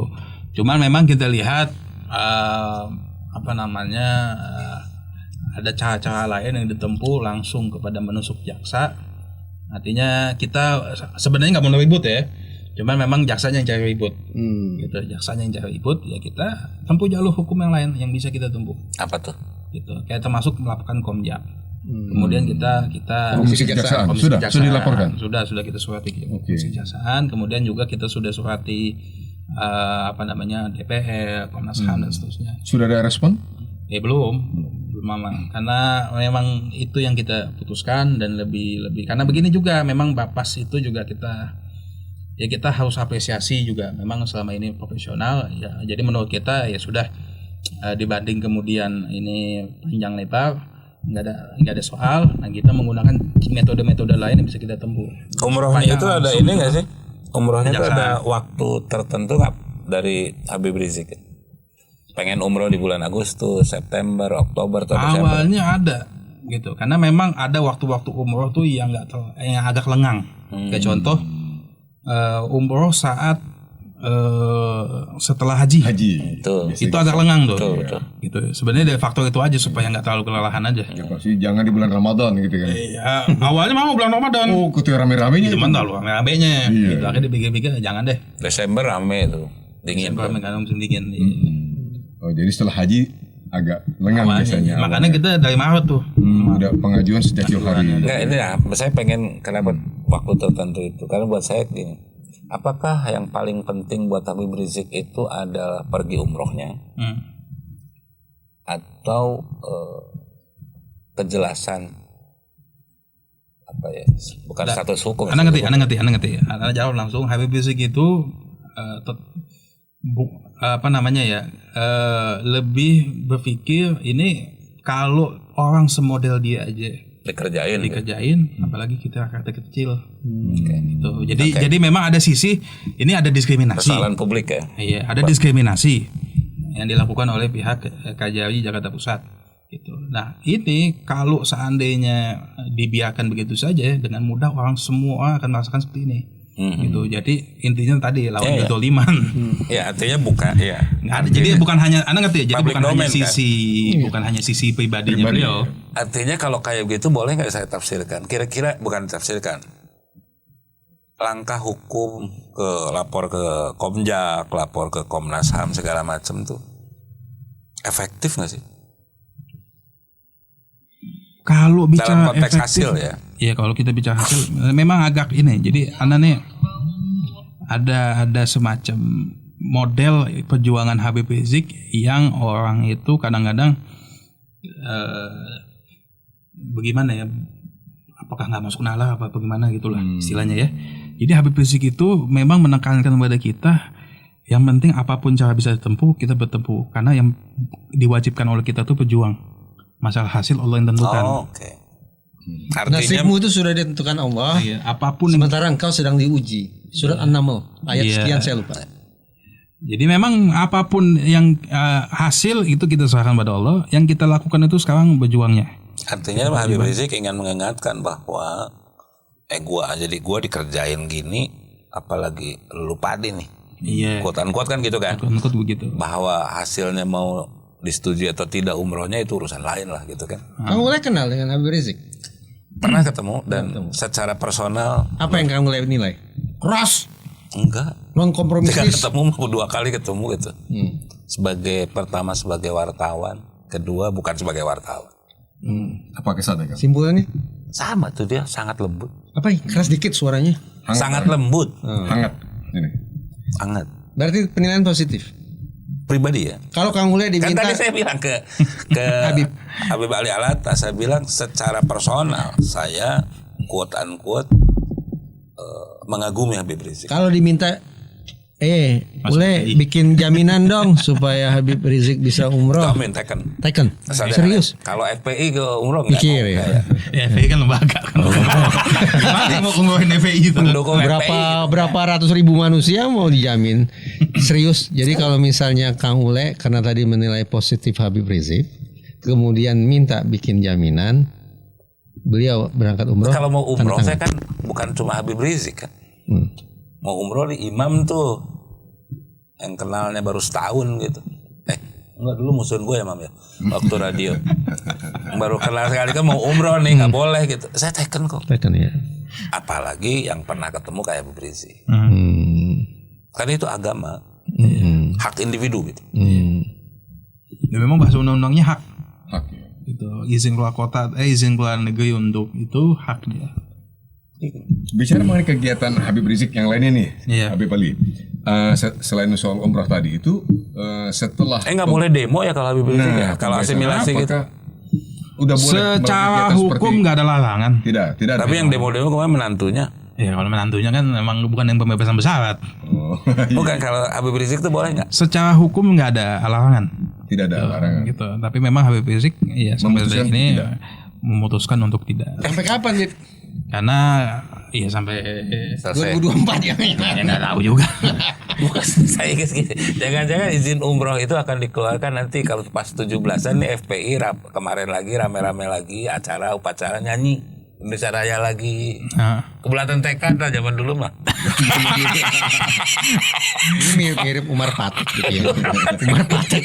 Cuman memang kita lihat ada cara-cara lain yang ditempuh langsung kepada menusuk jaksa. Artinya kita sebenarnya nggak mau ribut ya. Cuman memang jaksanya yang cari ribut. Gitu, jaksanya yang cari ribut ya kita tempuh jalur hukum yang lain yang bisa kita tempuh. Apa tuh? Gitu. Kayak termasuk melakukan komjak. Kemudian kita Komisi Kejaksaan sudah dilaporkan. Sudah kita surati Komisi Kejaksaan, kemudian juga kita sudah surati DPR, Komnas HAM dan seterusnya. Sudah ada respon? Belum Mama. Karena memang itu yang kita putuskan dan lebih karena begini juga memang Bapas itu juga kita harus apresiasi juga memang selama ini profesional ya. Jadi menurut kita ya sudah dibanding kemudian ini panjang lebar nggak ada soal. Nah kita menggunakan metode-metode lain yang bisa kita tempuh. Umrohnya itu ada ini nggak sih? Umrohnya itu ada waktu tertentu nggak dari Habib Rizik? Pengen umroh di bulan Agustus, September, Oktober atau Desember? Awalnya ada gitu, karena memang ada waktu-waktu umroh tuh yang yang agak lengang. Kayak contoh umroh saat setelah haji. Itu agak lengang tuh. Gitu. Sebenarnya dari faktor itu aja supaya nggak terlalu kelelahan aja. Ya pasti jangan di bulan Ramadan gitu kan. Iya, awalnya mau bulan Ramadan. Oh, ketua rame-ramenya. Cuman terlalu rame-ramenya. Gitu. Akhirnya dipikir-pikir jangan deh. Desember rame tuh, dingin. Desember karena musim dingin. Oh, jadi setelah haji agak lengang biasanya. Makanya kita dari Maret tuh. Udah pengajuan sejak jauh hari. Enggak, ini ya, saya pengen kenapa waktu tertentu itu? Karena buat saya gini, apakah yang paling penting buat Habib Rizik itu adalah pergi umrohnya, atau kejelasan apa ya? Bukan status hukum. Anda ngerti. Anda jawab langsung. Habib Rizik itu lebih berpikir ini kalau orang semodel dia aja dikerjain, apalagi kita rakyat kecil. Gitu. Jadi memang ada sisi ini ada diskriminasi. Kesalahan publik ya. Iya, ada diskriminasi yang dilakukan oleh pihak KJRI Jakarta Pusat. Gitu. Nah ini kalau seandainya dibiarkan begitu saja dengan mudah semua akan merasakan seperti ini. gitu. Jadi intinya tadi lawan Iya, iya. kedoliman. Ya artinya bukan ya. Nggak ada. Jadi bukan hanya Anda ngerti ya. Jadi Public bukan hanya domain, kan? bukan hanya sisi pribadinya Pribadi, beliau. Artinya kalau kayak gitu boleh nggak saya tafsirkan? Kira-kira bukan tafsirkan. Langkah hukum lapor ke Komjak, lapor ke Komnas HAM segala macam tuh efektif nggak sih? Kalau bicara Dalam konteks efektif, hasil ya. Iya, kalau kita bicara hasil memang agak ini. Jadi Anda nih ada semacam model perjuangan Habib Rizik yang orang itu kadang-kadang bagaimana ya? Apakah nggak masuk nalar apa bagaimana gitulah istilahnya ya. Jadi Habib Rizik itu memang menekankan kepada kita yang penting apapun cara bisa ditempuh kita bertempuh karena yang diwajibkan oleh kita tuh berjuang. Masalah hasil Allah yang tentukan. Oh, oke. Artinya Nasibmu itu sudah ditentukan Allah. Iya, apapun yang Sementara engkau sedang diuji. Surat An-Naml ayat Iya. sekian saya lupa. jadi memang apapun yang hasil itu kita serahkan pada Allah. Yang kita lakukan itu sekarang berjuangnya. artinya Habib Rizik ingin mengingatkan bahwa gua dikerjain gini apalagi lu padi nih. Iya. Quote-unquote kan gitu kan. Quote begitu. Bahwa hasilnya mau disetujui atau tidak umrohnya itu urusan lain lah gitu kan. Kamu mulai kenal dengan Habib Rizik? Pernah ketemu dan secara personal Apa yang kamu nilai? Keras, enggak. non Jika kompromistis. ketemu mau 2 kali ketemu gitu. Pertama sebagai wartawan, kedua bukan sebagai wartawan. Apa kesannya kan? Simpulannya Sama tuh dia sangat lembut. apa? Keras dikit suaranya. Sangat lembut, Hangat. Ini. hangat. Berarti penilaian positif. Pribadi ya. Kalau Kang Ule Kan diminta tadi saya bilang ke Habib Ali Alatas, saya bilang secara personal saya quote unquote mengagumi Habib Rizik. kalau diminta Ule bikin jaminan dong supaya Habib Rizik bisa umroh. Amin teken. Taken. Asal Serius. Kalau FPI ke umroh nggak Pikir mau, ya. kayak Ya, FPI kan lembaga kan. Gimana mau ngomongin FPI itu? pendukung Berapa ratus ribu manusia mau dijamin. Serius. Jadi kalau misalnya Kang Ule karena tadi menilai positif Habib Rizik, kemudian minta bikin jaminan, beliau berangkat umroh. Kalau mau umroh tanda saya tangan. kan bukan cuma Habib Rizik kan. Hmm. Mau umroh di imam tuh yang kenalnya baru setahun gitu. Enggak, dulu musuhin gue ya Mam ya waktu radio. Baru kenal sekali kan mau umroh nih nggak boleh gitu. Saya taken kok. Taken ya. Apalagi yang pernah ketemu kayak Habib Rizik. Kan itu agama, hak individu gitu. Ya, memang bahasa undang-undangnya hak. Hak ya. Gitu. Izin keluar kota, izin keluar negeri untuk itu hak dia. Bicara mengenai kegiatan Habib Rizik yang lainnya nih, Iya. Habib Ali. Selain soal umrah tadi itu, setelah Nggak boleh demo ya kalau Habib Rizik ya. Kalau asimilasi gitu. apakah udah boleh melakukan Secara kegiatan hukum nggak ada larangan. tidak ada. Tapi yang demo-demo kemarin menantunya. Ya kalau menantunya kan memang bukan yang pembebasan bersyarat. Oh, Bukan kalau Habib Rizik itu boleh nggak? Secara hukum nggak ada larangan. tidak ada larangan. Gitu. Tapi memang Habib Rizik ya sampai Memutuskan detik ini tidak. memutuskan untuk tidak. Sampai kapan, Dit? Karena ya sampai Selesai. 2024 ya. ya nggak tahu juga. Bukan saya gini. Jangan-jangan izin umroh itu akan dikeluarkan nanti kalau pas 17-an nih FPI kemarin lagi rame-rame lagi acara upacara nyanyi Indonesia Raya lagi. Nah, Kebelatan tekad lah zaman dulu mah. Ini mirip Umar Patek gitu ya. Umar Patek.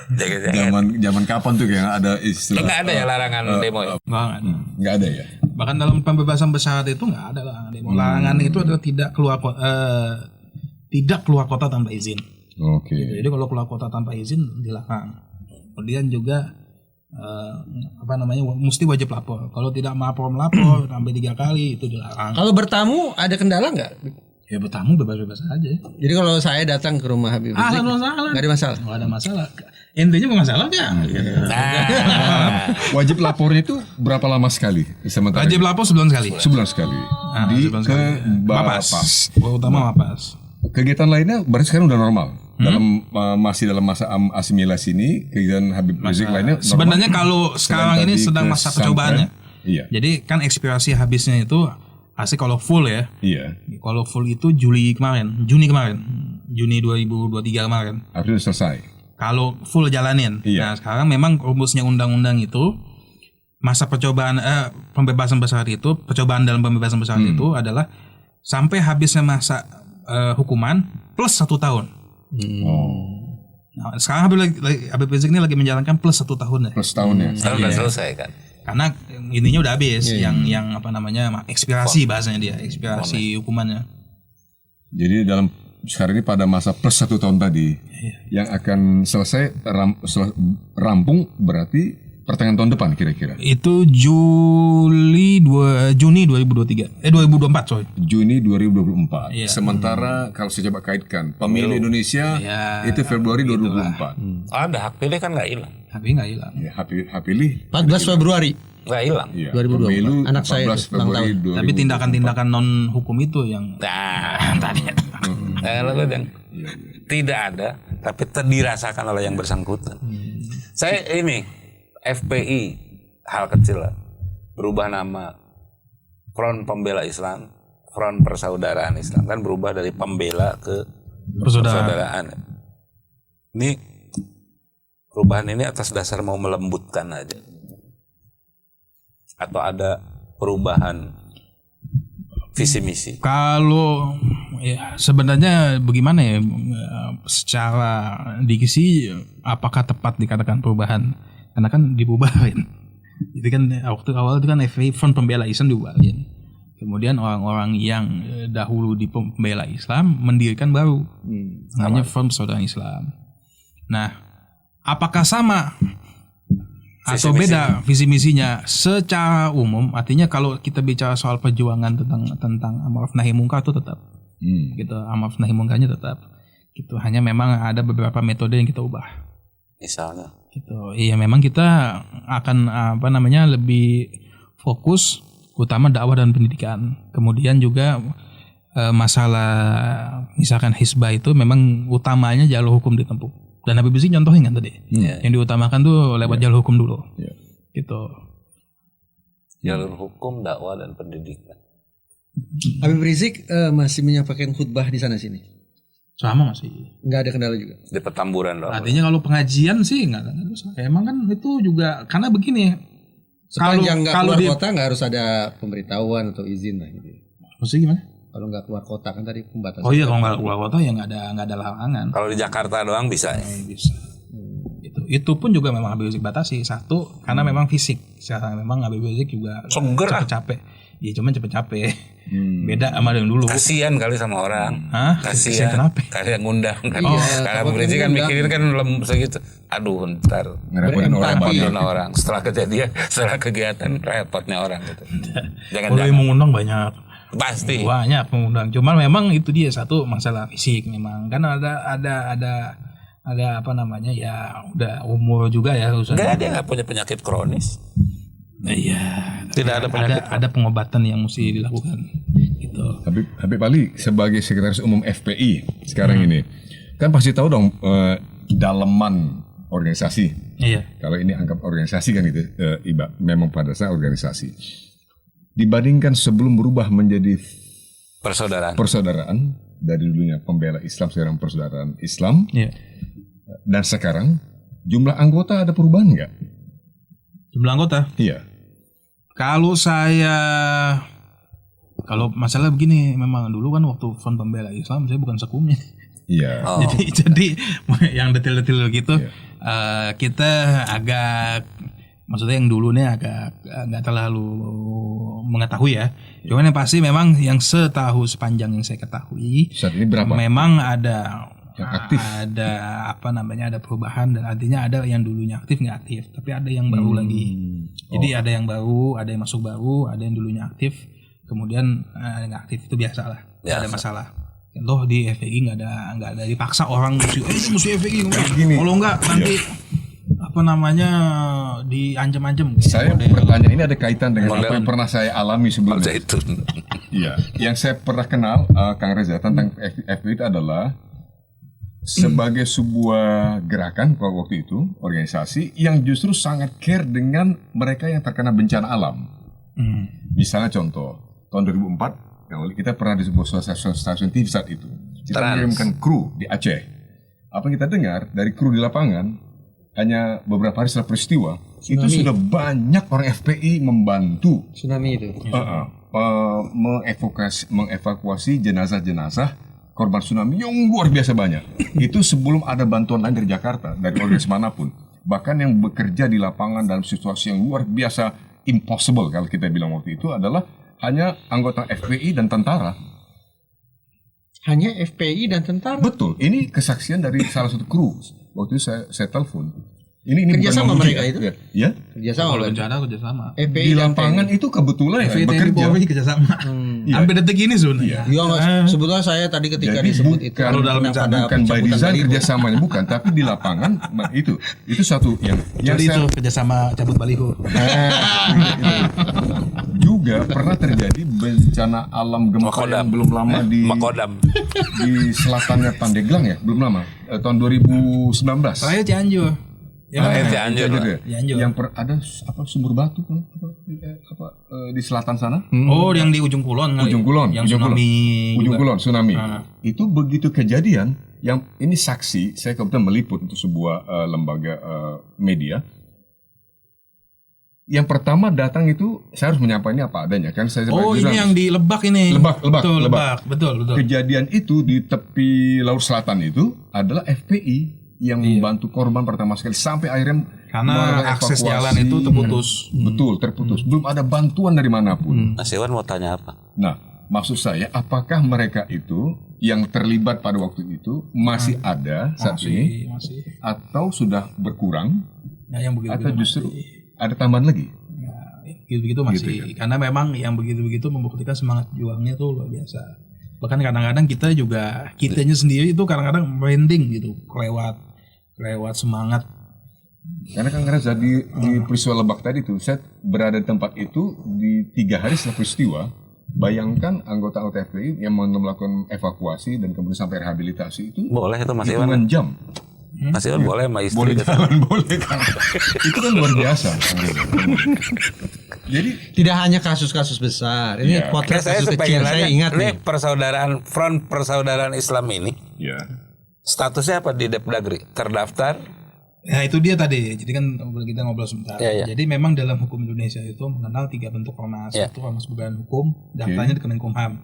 Jangan-jangan. Zaman kapan tuh yang ada Lo istilah? nggak ada ya larangan demo ya? nggak ada. Nggak ada ya. Bahkan dalam pembebasan bersyarat itu nggak ada larangan demo. Larangan itu adalah tidak keluar kota tanpa izin. Oke. Jadi kalau keluar kota tanpa izin dilarang. Kemudian juga mesti wajib lapor. Kalau tidak melapor sampai 3 kali itu dilarang. Kalau bertamu ada kendala nggak? Ya bertamu bebas-bebas aja. Jadi kalau saya datang ke rumah Habib Rizik, Masalah. nggak ada masalah. Nggak ada masalah. Intinya bermasalah nggak? Wajib lapornya itu berapa lama sekali? Sementara Wajib lapor sebulan sekali. sebulan sekali. Di sebulan ke sekali. Bapas. Terutama Bapas. Kegiatan lainnya berarti sekarang udah normal. Masih dalam masa asimilasi ini kegiatan Habib Rizik lainnya normal. Sebenarnya kalau sekarang ini tadi sedang ke masa percobaannya. Iya. Jadi kan ekspirasi habisnya itu asli kalau full ya. Iya. Kalau full itu Juni kemarin. Juni 2023 kemarin. Harusnya selesai. Kalau full jalanin. Iya. Nah sekarang memang rumusnya undang-undang itu masa percobaan pembebasan bersyarat itu, percobaan dalam pembebasan bersyarat itu adalah sampai habisnya masa hukuman plus 1 tahun. Nah, sekarang Habib Rizik ini lagi menjalankan plus 1 tahun ya. Plus tahun ya. Sekarang udah selesai kan. Karena ininya udah habis, yang apa namanya ekspirasi bahasanya dia, ekspirasi hukumannya. Jadi dalam sekarang ini pada masa plus 1 tahun tadi yang akan selesai rampung berarti pertengahan tahun depan kira-kira. Itu Juni 2023. 2024 sorry. Juni 2024. Iya. Sementara kalau saya coba kaitkan pemilu Indonesia itu Februari 2024. Ada hak pilih kan nggak hilang. Tapi nggak hilang. Ya, hak pilih 14 Februari Nggak hilang. ya, 2024. pemilu Anak saya 14 itu, ulang Februari tahun. 2024. Tapi tindakan-tindakan non hukum itu yang Nah, tadi. Lalu yang tidak ada, tapi dirasakan oleh yang bersangkutan. Saya ini FPI hal kecil lah, berubah nama Front Pembela Islam, Front Persaudaraan Islam kan berubah dari pembela ke persaudaraan. Ini perubahan ini atas dasar mau melembutkan aja, atau ada perubahan visi misi? kalau ya sebenarnya bagaimana ya secara diksi apakah tepat dikatakan perubahan karena kan dibubarin. Jadi kan waktu awal itu kan FPI Front Pembela Islam dibubarin. Kemudian orang-orang yang dahulu di Pembela Islam mendirikan baru namanya Front Persaudaraan Islam. Nah, apakah sama atau beda visi misinya secara umum? Artinya kalau kita bicara soal perjuangan tentang amar ma'ruf nahi munkar itu tetap gitu, amar ma'ruf nahi munkarnya tetap gitu. Hanya memang ada beberapa metode yang kita ubah. Misalnya Gitu. Iya, memang kita akan lebih fokus utama dakwah dan pendidikan. Kemudian juga masalah misalkan hizbah itu memang utamanya jalur hukum ditempuh. Dan Habib Rizik contohin kan tadi. Yang diutamakan tuh lewat jalur hukum dulu. Gitu. jalur hukum, dakwah dan pendidikan. Habib Rizik masih menyampaikan khutbah di sana sini. Sama masih. Nggak ada kendala juga. Di Petamburan dong. Artinya kalau pengajian sih nggak ada dosa. Emang kan itu juga karena begini. Sepanjang nggak kalau keluar kota nggak harus ada pemberitahuan atau izin lah gitu. Maksudnya gimana? Kalau nggak keluar kota kan tadi pembatasan. Oh iya, kalau nggak keluar kota ya nggak ada larangan. Kalau di Jakarta doang bisa ya. Bisa. Itu pun juga memang Habib Rizik batasi. Satu karena memang fisik. Sekarang memang Habib Rizik juga Seger ah. capek-capek. Iya, cuman cepet-capek. Beda sama yang dulu. Kasian kali sama orang. Hah? Kasian. Kenapa? Kali yang ngundang kan. Iya, Kalau takut Rizik kan ngundang. mikirin kan segitu. Aduh, ntar Ngerepotin orang Berempati. banyak. repotin orang. Setelah kejadian, setelah kegiatan repotnya orang gitu. Kalau yang Jangan mengundang banyak. pasti. Banyak mengundang. Cuman memang itu dia satu masalah fisik memang. Kan ada apa namanya ya udah umur juga ya usaha. Enggak, dia nggak punya penyakit kronis. Iya. Tidak ada penyakit. Ada pengobatan yang mesti dilakukan gitu. Habib Ali sebagai sekretaris umum FPI sekarang ini kan pasti tahu dong daleman organisasi. Iya. Kalau ini anggap organisasi kan itu Iba memang pada dasarnya organisasi. Dibandingkan sebelum berubah menjadi Persaudaraan. persaudaraan dari dulunya pembela Islam sekarang persaudaraan Islam Iya. dan sekarang jumlah anggota ada perubahan nggak? Jumlah anggota. Iya. Kalau masalah begini memang dulu kan waktu Front Pembela Islam saya bukan sekumnya. Iya. Oh. Jadi yang detail-detail gitu kita agak maksudnya yang dulu nih agak nggak terlalu mengetahui ya. Cuman yang pasti memang yang sepanjang yang saya ketahui Saat ini berapa? memang ada Yang aktif? ada ada perubahan dan artinya ada yang dulunya aktif nggak aktif tapi ada yang baru lagi. Jadi ada yang baru, ada yang masuk baru, ada yang dulunya aktif kemudian nggak aktif, itu biasa lah. Nggak ada masalah. Loh di FPI nggak ada dipaksa orang mesti FPI kalau nggak nanti diancam-ancam. Saya bertanya ini ada kaitan dengan apa yang pernah saya alami sebelumnya. Zaitun. Iya, yang saya pernah kenal Kang Reza tentang FPI itu adalah sebagai sebuah gerakan waktu itu organisasi yang justru sangat care dengan mereka yang terkena bencana alam. Misalnya contoh tahun 2004 yang kita pernah di sebuah stasiun TV saat itu kita mengirimkan kru di Aceh. Apa yang kita dengar dari kru di lapangan hanya beberapa hari setelah peristiwa itu sudah banyak orang FPI membantu Tsunami itu. mengevakuasi jenazah-jenazah korban tsunami yang luar biasa banyak. Itu sebelum ada bantuan lain dari Jakarta, dari organisasi manapun. Bahkan yang bekerja di lapangan dalam situasi yang luar biasa impossible kalau kita bilang waktu itu adalah hanya anggota FPI dan tentara. Hanya FPI dan tentara. Betul, ini kesaksian dari salah satu kru. Waktu itu saya telepon. Ini Kerjasama bukan mereka memuji, itu? Ya. Kerjasama Kalau berarti. bencana kerjasama. FPI Di dan lapangan TNI. itu kebetulan ya, FPI TNI bekerja. Polri kerjasama. Iya. Sampai detik ini sebenarnya. Ya, sebetulnya saya tadi ketika Jadi disebut itu bukan, Kalau dalam yang bencana, pada bukan by pencabutan design baliho. kerjasamanya bukan, tapi di lapangan itu satu yang Jadi itu kerjasama cabut baliho. juga pernah terjadi bencana alam gempa Makodam. yang belum lama di Makodam. selatannya Pandeglang ya, belum lama, tahun 2019. Terakhir Cianjur. Ya, Terakhir Cianjur. Cianjur. Yang ada sumur batu kan di selatan sana. Oh, yang di ujung kulon kali. Ujung Kulon, Yang Ujung tsunami. Ujung juga. Kulon tsunami. Ah. Itu begitu kejadian yang ini saksi, saya kebetulan meliput untuk sebuah lembaga media. Yang pertama datang itu saya harus menyampaikannya apa adanya kan saya Oh, sebagai ini jurnalis. yang di Lebak ini. Lebak, Betul, Lebak. Lebak. Betul. Kejadian itu di tepi Laut Selatan itu adalah FPI yang membantu korban pertama sekali sampai akhirnya Karena akses jalan itu terputus. Betul, terputus. Belum ada bantuan dari manapun. Mas Iwan mau tanya apa? Nah, maksud saya apakah mereka itu yang terlibat pada waktu itu masih ada saat ini Masih. atau sudah berkurang Ya, yang begitu. atau justru ada tambahan lagi? Begitu masih. Gitu kan. Karena memang yang begitu membuktikan semangat juangnya tuh luar biasa. Bahkan kadang-kadang kita juga kitanya sendiri itu kadang-kadang merinding gitu lewat semangat. Karena kan ngerasa di peristiwa Lebak tadi tuh, saya berada di tempat itu di 3 hari setelah peristiwa. Bayangkan anggota FPI yang melakukan evakuasi dan kemudian sampai rehabilitasi itu Boleh itu Mas Iwan. hitungan jam. Mas Iwan boleh sama istri Boleh gitu. jalan, boleh kan. Itu kan luar biasa. Jadi Tidak hanya kasus-kasus besar. Ini Iya. potret Saya kasus pengen kecil. Saya nanya, ingat ini nih. Front Persaudaraan Islam ini ya. statusnya apa di Depdagri? Terdaftar? Ya itu dia tadi. Jadi kan kita ngobrol sebentar. Ya, ya. Jadi memang dalam hukum Indonesia itu mengenal 3 bentuk ormas. Ya. Satu ormas berbadan hukum, daftarnya di Kemenkumham.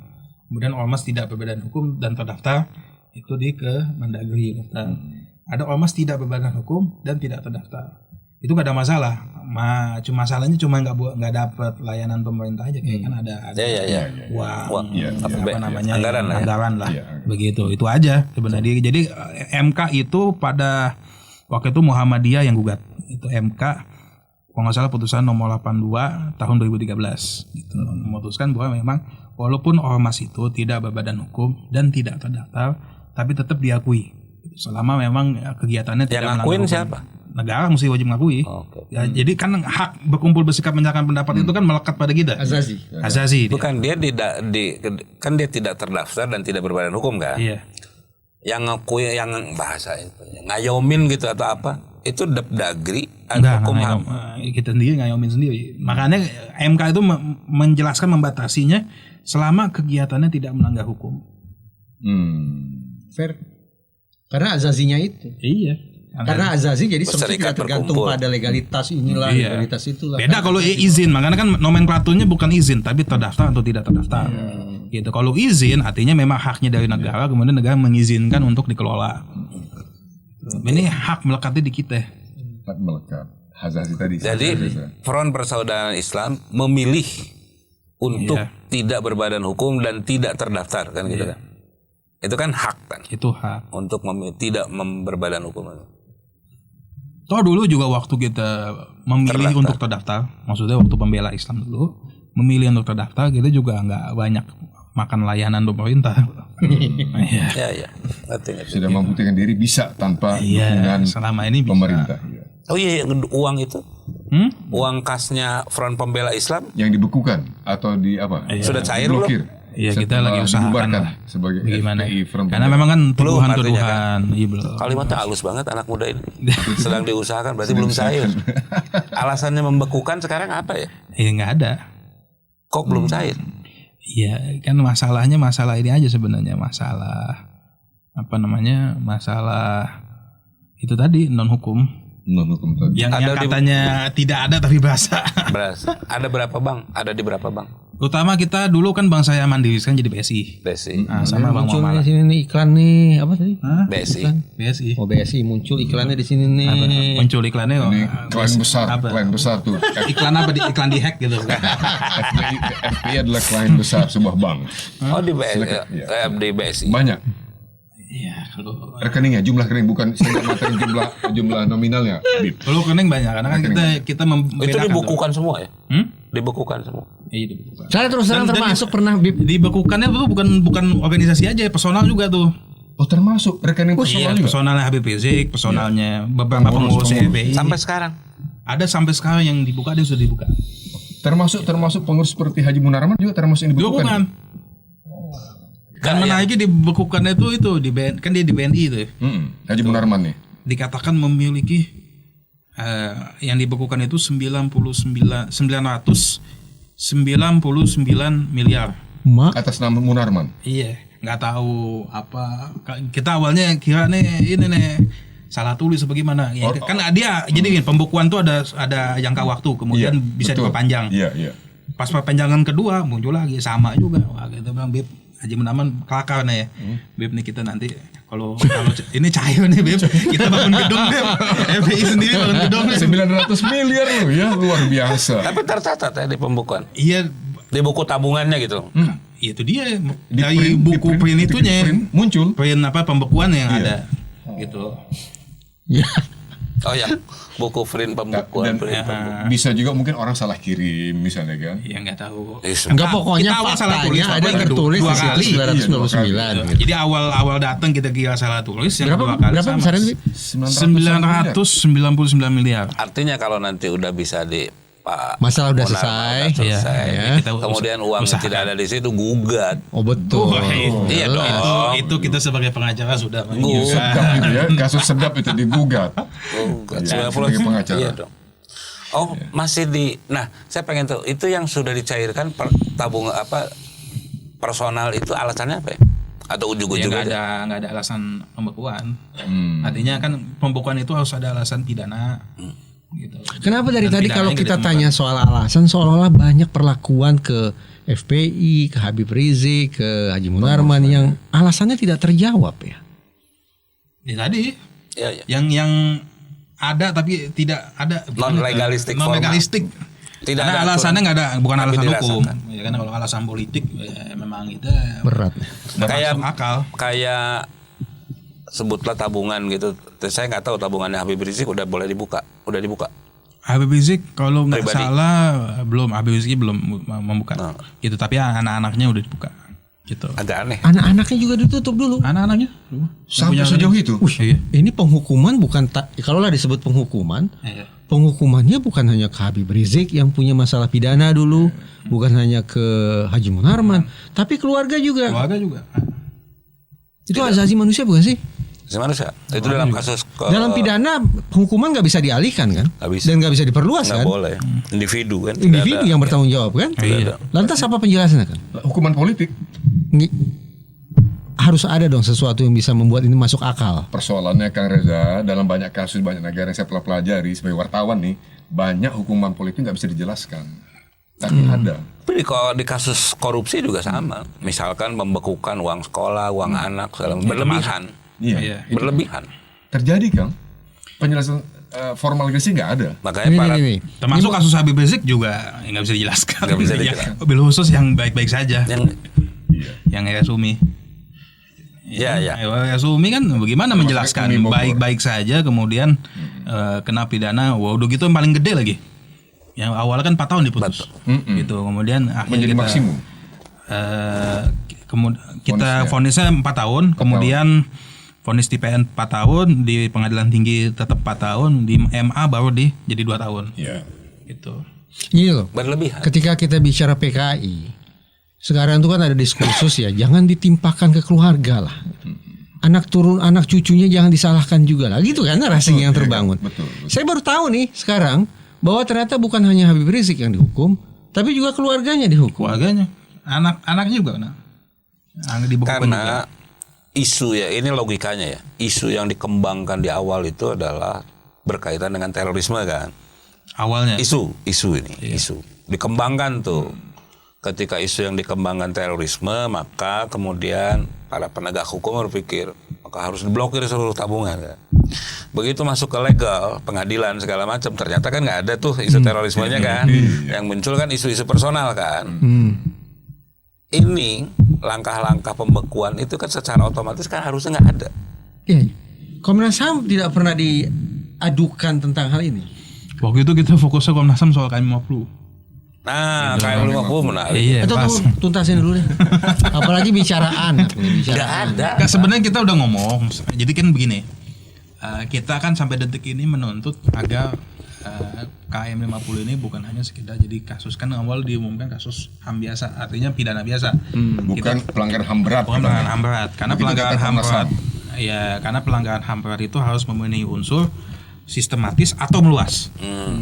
Kemudian ormas tidak berbadan hukum dan terdaftar itu di Kemendagri. Ada ormas tidak berbadan hukum dan tidak terdaftar. Itu gak ada masalah. Masalahnya cuma nggak dapat layanan pemerintah aja. Kayak kan ada Ya. uang, Iya, apa namanya Anggaran lah ya. anggaran lah. Iya. Begitu. Itu aja sebenarnya. Jadi MK itu pada waktu itu Muhammadiyah yang gugat. Itu MK kalau nggak salah putusan nomor 82 tahun 2013 gitu. Memutuskan bahwa memang walaupun ormas itu tidak berbadan hukum dan tidak terdaftar tapi tetap diakui selama memang kegiatannya tidak Yang melanggar ngakuin hukum. siapa? Negara mesti wajib mengakui. Oke. Ya, jadi kan hak berkumpul bersikap menyatakan pendapat itu kan melekat pada kita. Azazi. Azazi. dia. Bukan dia kan dia tidak terdaftar dan tidak berbadan hukum kan? Iya. Yang ngakui yang bahasa itu ngayomin gitu atau apa? Itu Depdagri Enggak, atau Kumham? kita sendiri ngayomin sendiri. Makanya MK itu menjelaskan membatasinya selama kegiatannya tidak melanggar hukum. Fair. Karena azazinya itu. Iya. Karena azazi jadi semestinya Berserikat tidak tergantung berkumpul. pada legalitas inilah, Iya. legalitas itulah. Beda kalau izin, makanya kan nomenklaturnya bukan izin tapi terdaftar atau tidak terdaftar. Gitu. Kalau izin artinya memang haknya dari negara, kemudian negara mengizinkan untuk dikelola. Ini hak melekatnya di kita. Hak melekat. Hazazi tadi. Jadi Front Persaudaraan Islam memilih untuk Iya. tidak berbadan hukum dan tidak terdaftar kan gitu kan? Itu kan hak kan Itu hak. untuk tidak berbadan hukum. Toh dulu juga waktu kita memilih untuk terdaftar, maksudnya waktu pembela Islam dulu, memilih untuk terdaftar, kita juga nggak banyak makan layanan pemerintah. Iya. Ya. Ngerti. Sudah membuktikan diri bisa tanpa Iya, dukungan selama ini bisa. pemerintah. Iya. Oh iya, yang uang itu, uang kasnya Front Pembela Islam Yang dibekukan atau di apa? sudah cair belum? Blokir. Iya, kita Setelah lagi usahakan dibubarkan lah. sebagai Bagaimana? FPI Front Karena Pembela. memang kan Belum tuduhan-tuduhan. Iya belum. Kalimatnya halus banget anak muda ini. Sedang diusahakan berarti belum cair. Alasannya membekukan sekarang apa ya? Iya nggak ada. Kok belum cair? Iya kan masalahnya masalah ini aja sebenarnya, masalah apa namanya, masalah itu tadi non hukum. Non hukum tadi. yang Ada di- katanya tidak ada tapi berasa. Beras. Ada berapa bank? Ada di berapa bank? Utama kita dulu kan Bank Saya Mandiri kan jadi BSI. BSI. Nah, sama Bank Muncul di Muamalah. sini nih iklan nih apa tadi? Hah? BSI. BSI. Oh BSI muncul iklannya di sini nih. Muncul iklannya kok. Ini klien besar tuh. Iklan apa? Iklan di hack gitu. FPI adalah klien besar sebuah bank. Oh di BSI. Iya. Di BSI. Banyak Iya, kalau rekeningnya, jumlah rekening, bukan saya nggak materin jumlah nominalnya. Bib. kalau rekening banyak karena kan kita Itu membedakan. dibekukan semua ya? Hmm? Dibekukan semua. Iya, dibukukan. Saya terus terang Dan- termasuk pernah Dibekukannya tuh bukan organisasi aja, personal juga tuh. Oh termasuk rekening Iya, personal juga. personalnya Habib Rizik, personalnya beberapa pengurus FPI. Sampai sekarang. Ada sampai sekarang yang dibuka dan sudah dibuka. Termasuk pengurus seperti Haji Munarman juga termasuk yang dibekukan. Bukan. Dan menariknya dibekukan itu di BN, kan dia di BNI itu ya. Haji Munarman nih. Dikatakan memiliki yang dibekukan itu 999 miliar. Mak Atas nama Munarman. Iya, nggak tahu apa. Kita awalnya kira nih ini nih salah tulis bagaimana. Ya, kan dia jadi gini, pembekuan tuh ada jangka waktu, kemudian bisa betul. diperpanjang. Iya. Pas perpanjangan kedua muncul lagi sama juga. Wah, kita bilang Beb, Haji Munarman kelakar nih ya. Beb nih kita nanti kalau ini cair nih Beb, kita bangun gedung Beb. FPI sendiri bangun gedung. 900 miliar loh ya, luar biasa. Tapi tercatat ya di pembukuan. Iya, Di buku tabungannya gitu. itu dia Di dari buku print itunya muncul. print apa pembekuan yang ada gitu. ya. Oh yang buku print pembukuan. Dan Print pembukuan. bisa juga mungkin orang salah kirim misalnya kan. Ya nggak tahu. Enggak pokoknya Kita awal salah tulis, faktanya ada yang Pak, tertulis dua di situ kali. 999 gitu. Jadi awal datang kita kira salah tulis yang Berapa dua kali berapa sama. besarannya? 999 miliar. Artinya kalau nanti udah bisa di Pak Masalah udah Munarman selesai. udah selesai. Iya, kita Kemudian uang usahakan. tidak ada di situ gugat. Oh betul. Iya dong. Itu kita sebagai pengacara sudah Sedap gitu ya, kasus sedap itu digugat. Gugat. Iya, 90 sebagai pengacara. Iya dong. Oh masih di. Nah saya pengen tahu itu yang sudah dicairkan tabungan apa personal itu alasannya apa ya? Atau Ya, ujug-ujug nggak ada alasan pembekuan. Artinya kan pembekuan itu harus ada alasan pidana. Gitu. Kenapa dari Dan tadi kalau pidananya kita tidak tanya soal alasan seolah-olah banyak perlakuan ke FPI, ke Habib Rizik, ke Haji Munarman yang alasannya tidak terjawab ya? Ya tadi Ya, ya. yang ada tapi tidak ada Non-legalistik non legalistik. Tidak Karena ada alasannya nggak ada, bukan Tapi alasan hukum. dirasakan. Ya kan kalau alasan politik ya, memang kita Berat. nggak Kayak- masuk akal. Kayak sebutlah tabungan gitu. Saya nggak tahu tabungannya Habib Rizik udah boleh dibuka, udah dibuka. Habib Rizik kalau nggak Pribadi. salah belum, Habib Rizik belum membuka. Nah. Gitu, tapi anak-anaknya udah dibuka. Gitu. Agak aneh. Anak-anaknya juga ditutup dulu. Anak-anaknya Sampai sejauh itu. Iya. Ini penghukuman bukan kalaulah disebut penghukuman, Iya. penghukumannya bukan hanya ke Habib Rizik yang punya masalah pidana dulu, bukan hanya ke Haji Munarman, tapi keluarga juga. Keluarga juga. Itu asasi manusia bukan sih? Si manusia. Itu dalam kasus Dalam pidana hukuman nggak bisa dialihkan kan? Nggak bisa. Dan nggak bisa diperluas nggak kan? boleh. Individu kan. Individu yang bertanggung jawab kan? Iya. Lantas apa penjelasannya kan? Hukuman politik. Harus ada dong sesuatu yang bisa membuat ini masuk akal. Persoalannya Kang Reza, dalam banyak kasus banyak negara yang saya telah pelajari sebagai wartawan nih, banyak hukuman politik nggak bisa dijelaskan. Tapi ada. Tapi kalau di kasus korupsi juga sama. Misalkan membekukan uang sekolah, uang anak, segala berlebihan. Iya. Berlebihan. Terjadi Kang. Penjelasan formal sih nggak ada. Makanya Ini, para ini. Termasuk kasus Habib Rizik juga nggak bisa dijelaskan. Nggak bisa Ya, dijelaskan. mobil khusus yang baik-baik saja, yang yang Sumi. ya ya. Sumi kan bagaimana menjelaskan Umi Bogor. baik-baik saja kemudian kena pidana, wah udah gitu yang paling gede lagi. Yang awalnya kan 4 tahun diputus. Gitu. Kemudian akhirnya Menjadi kita maksimum. Kita vonisnya 4 tahun, kemudian vonis di PN 4 tahun, di Pengadilan Tinggi tetap 4 tahun, di MA baru jadi 2 tahun. Iya. Gitu. Ini loh. Berlebihan. Ketika kita bicara PKI, sekarang itu kan ada diskursus ya, jangan ditimpakan ke keluarga lah. Anak turun, anak cucunya jangan disalahkan juga lah. Gitu kan narasinya yang terbangun. Betul. Saya baru tahu nih sekarang bahwa ternyata bukan hanya Habib Rizik yang dihukum, tapi juga keluarganya dihukum. Keluarganya, anak-anaknya juga kena. Dibekukan juga. Karena isu ya, ini logikanya ya. Isu yang dikembangkan di awal itu adalah berkaitan dengan terorisme kan. Awalnya. Isu dikembangkan tuh. Ketika isu yang dikembangkan terorisme, maka kemudian para penegak hukum berpikir maka harus diblokir seluruh tabungan kan. Begitu masuk ke legal, pengadilan segala macam, ternyata kan nggak ada tuh isu terorismenya kan. Yang muncul kan isu-isu personal kan. Ini langkah-langkah pembekuan itu kan secara otomatis kan harusnya nggak ada. Iya. Komnas HAM tidak pernah diadukan tentang hal ini. Waktu itu kita fokusnya Komnas HAM soal KM50. Nah, kayak 50 menarik. Iya, Atau pas. kamu tuntasin dulu deh. Apalagi bicaraan. Nggak ada. Nggak, sebenarnya kita udah ngomong. Jadi kan begini. Kita kan sampai detik ini menuntut agar KM50 ini bukan hanya sekedar jadi kasus, kan awal diumumkan kasus HAM biasa, artinya pidana biasa. Bukan pelanggaran HAM berat. Bukan pelanggaran HAM berat, karena Begitu pelanggaran kata HAM Komnas berat. Ya, karena pelanggaran HAM berat itu harus memenuhi unsur sistematis atau meluas.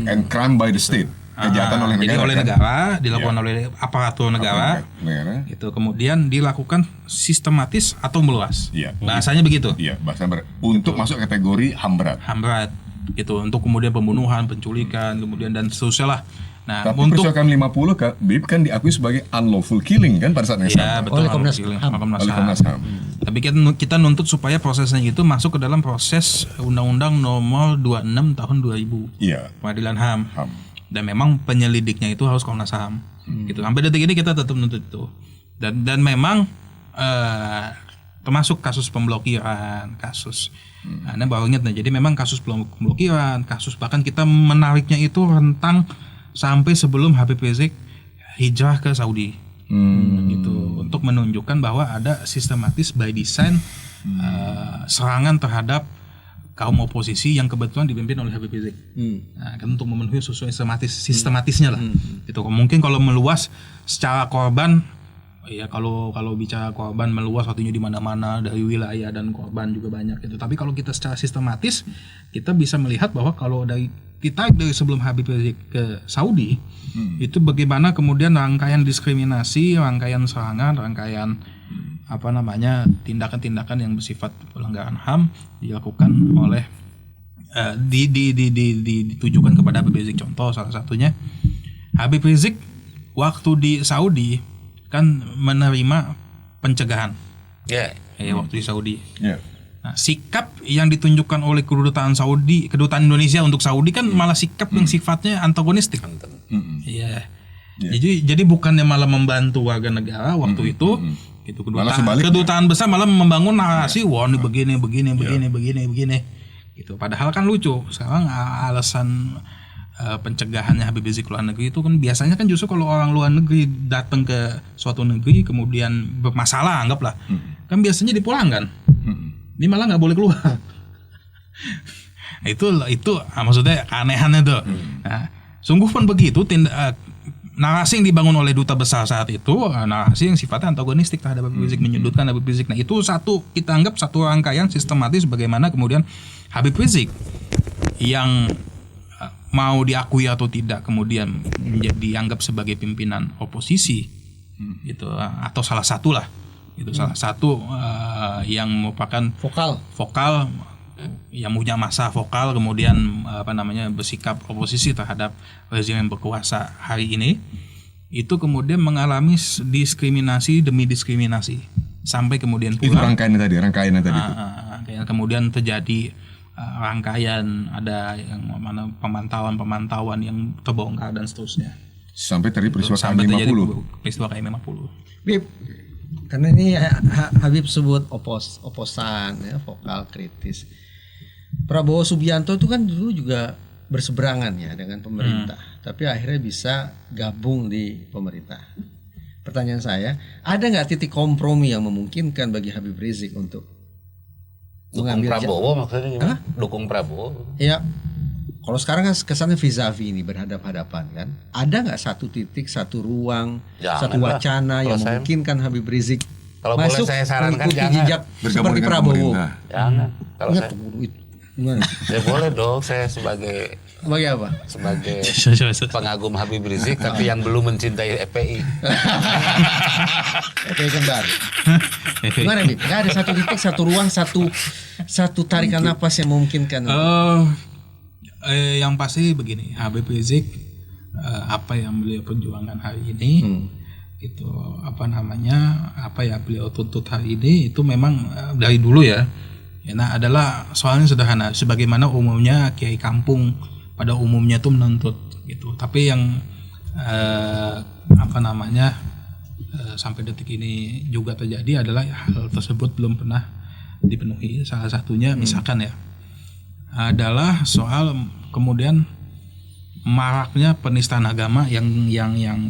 And crime by the state. Kejahatan oleh negara. Jadi oleh kan? negara, dilakukan oleh aparatur negara. Negara. Itu kemudian dilakukan sistematis atau meluas. Iya. Bahasanya begitu. Iya, bahasa untuk masuk kategori HAM berat. HAM berat. Gitu, untuk kemudian pembunuhan, penculikan, kemudian dan seterusnya lah. Nah, Tapi untuk peristiwa KM50 BIP kan diakui sebagai unlawful killing kan pada saat yang ya sama. betul Oleh Komnas Oleh Komnas HAM. Tapi kita nuntut supaya prosesnya itu masuk ke dalam proses Undang-Undang Nomor 26 Tahun 2000. Iya. Pengadilan HAM. HAM. Dan memang penyelidiknya itu harus Komnas HAM. Gitu. Sampai detik ini kita tetap menuntut itu. Dan memang termasuk kasus pemblokiran, kasus Anda baru ingat, nah, jadi memang kasus pemblokiran, kasus bahkan kita menariknya itu rentang sampai sebelum Habib Rizik hijrah ke Saudi. Gitu, untuk menunjukkan bahwa ada sistematis by design serangan terhadap kaum oposisi yang kebetulan dipimpin oleh Habib Rizik. Nah, kan untuk memenuhi sesuai sistematisnya lah. Gitu. Mungkin kalau meluas secara korban, ya kalau bicara korban meluas artinya di mana-mana dari wilayah dan korban juga banyak gitu. Tapi kalau kita secara sistematis, kita bisa melihat bahwa kalau dari sebelum Habib Rizik ke Saudi, itu bagaimana kemudian rangkaian diskriminasi, rangkaian serangan, rangkaian tindakan-tindakan yang bersifat pelanggaran HAM dilakukan oleh ditujukan kepada Habib Rizik. Contoh salah satunya Habib Rizik waktu di Saudi kan menerima pencegahan. Ya. Waktu di Saudi. Yeah. Nah, sikap yang ditunjukkan oleh kedutaan Indonesia untuk Saudi kan malah sikap yang sifatnya antagonistik. Iya. Jadi bukannya malah membantu warga negara waktu itu, gitu. Kedutaan besar malah membangun narasi, wah ini begini. Gitu. Padahal kan lucu. Sekarang alasan pencegahannya Habib Rizik luar negeri itu kan biasanya kan justru kalau orang luar negeri datang ke suatu negeri kemudian bermasalah, anggaplah, kan biasanya dipulangkan. Ini malah nggak boleh keluar. itu maksudnya keanehannya tuh. Nah, sungguh pun begitu narasi yang dibangun oleh duta besar saat itu, narasi yang sifatnya antagonistik terhadap Habib Rizik, menyudutkan Habib Rizik. Nah, itu kita anggap satu rangkaian sistematis bagaimana kemudian Habib Rizik yang mau diakui atau tidak kemudian dianggap sebagai pimpinan oposisi, gitu, atau salah satu lah, itu salah satu yang merupakan vokal yang punya masa vokal kemudian bersikap oposisi terhadap rezim yang berkuasa hari ini, itu kemudian mengalami diskriminasi demi diskriminasi sampai kemudian itu rangkaiannya tadi itu. Kemudian terjadi rangkaian ada yang mana pemantauan yang terbongkar dan seterusnya. Sampai tadi peristiwa KM50. Bib, karena ini Habib sebut oposan ya, vokal kritis. Prabowo Subianto itu kan dulu juga berseberangan ya dengan pemerintah, tapi akhirnya bisa gabung di pemerintah. Pertanyaan saya, ada nggak titik kompromi yang memungkinkan bagi Habib Rizik untuk dukung Prabowo maksudnya gimana? Dukung Prabowo? Ya, kalau sekarang kan kesannya vis-a-vis ini berhadap-hadapan kan. Ada nggak satu titik, satu ruang, satu wacana yang memungkinkan Habib Rizik kalau masuk boleh saya sarankan mengikuti jejak seperti Prabowo? Jangan. Kalau saya ya boleh dong, saya sebagai apa? Sebagai pengagum Habib Rizik tapi yang belum mencintai FPI. FPI kan baru. Gimana nih? Gak ada satu titik, satu ruang, satu tarikan napas yang memungkinkan. Yang pasti begini, Habib Rizik apa yang beliau perjuangkan hari ini, itu apa yang beliau tuntut hari ini itu memang dari dulu ya. Nah, adalah soalnya sederhana, sebagaimana umumnya kiai kampung pada umumnya itu menuntut gitu. Tapi yang sampai detik ini juga terjadi adalah hal tersebut belum pernah dipenuhi. Salah satunya misalkan ya adalah soal kemudian maraknya penistaan agama yang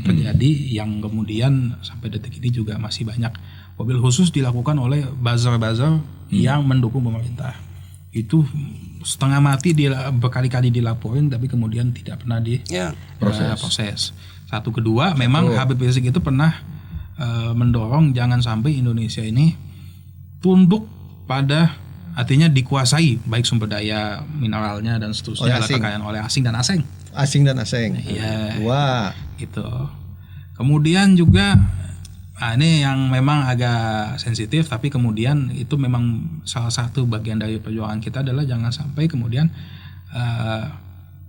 terjadi, yang kemudian sampai detik ini juga masih banyak wabil khusus dilakukan oleh buzzer-buzzer yang mendukung pemerintah. Itu setengah mati berkali-kali dilaporin tapi kemudian tidak pernah proses. Satu, kedua memang Habib Rizik itu pernah mendorong jangan sampai Indonesia ini tunduk pada, artinya dikuasai baik sumber daya mineralnya dan seterusnya kekayaan oleh asing dan asing. Iya. Wah, gitu. Kemudian juga ini yang memang agak sensitif, tapi kemudian itu memang salah satu bagian dari perjuangan kita adalah jangan sampai kemudian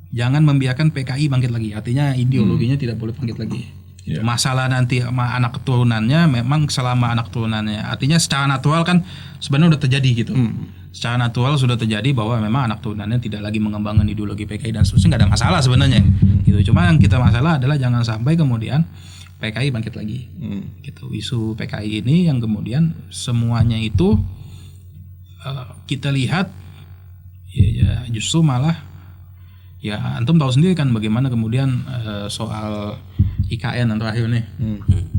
jangan membiarkan PKI bangkit lagi. Artinya ideologinya tidak boleh bangkit lagi. Masalah nanti sama anak keturunannya, memang selama anak keturunannya, artinya secara natural kan sebenarnya udah terjadi gitu. Secara natural sudah terjadi bahwa memang anak keturunannya tidak lagi mengembangkan ideologi PKI dan seterusnya, nggak ada masalah sebenarnya. Gitu. Cuma yang kita masalah adalah jangan sampai kemudian PKI bangkit lagi. Gitu. Isu PKI ini yang kemudian semuanya itu kita lihat ya justru malah ya antum tahu sendiri kan bagaimana kemudian soal IKN yang terakhir nih,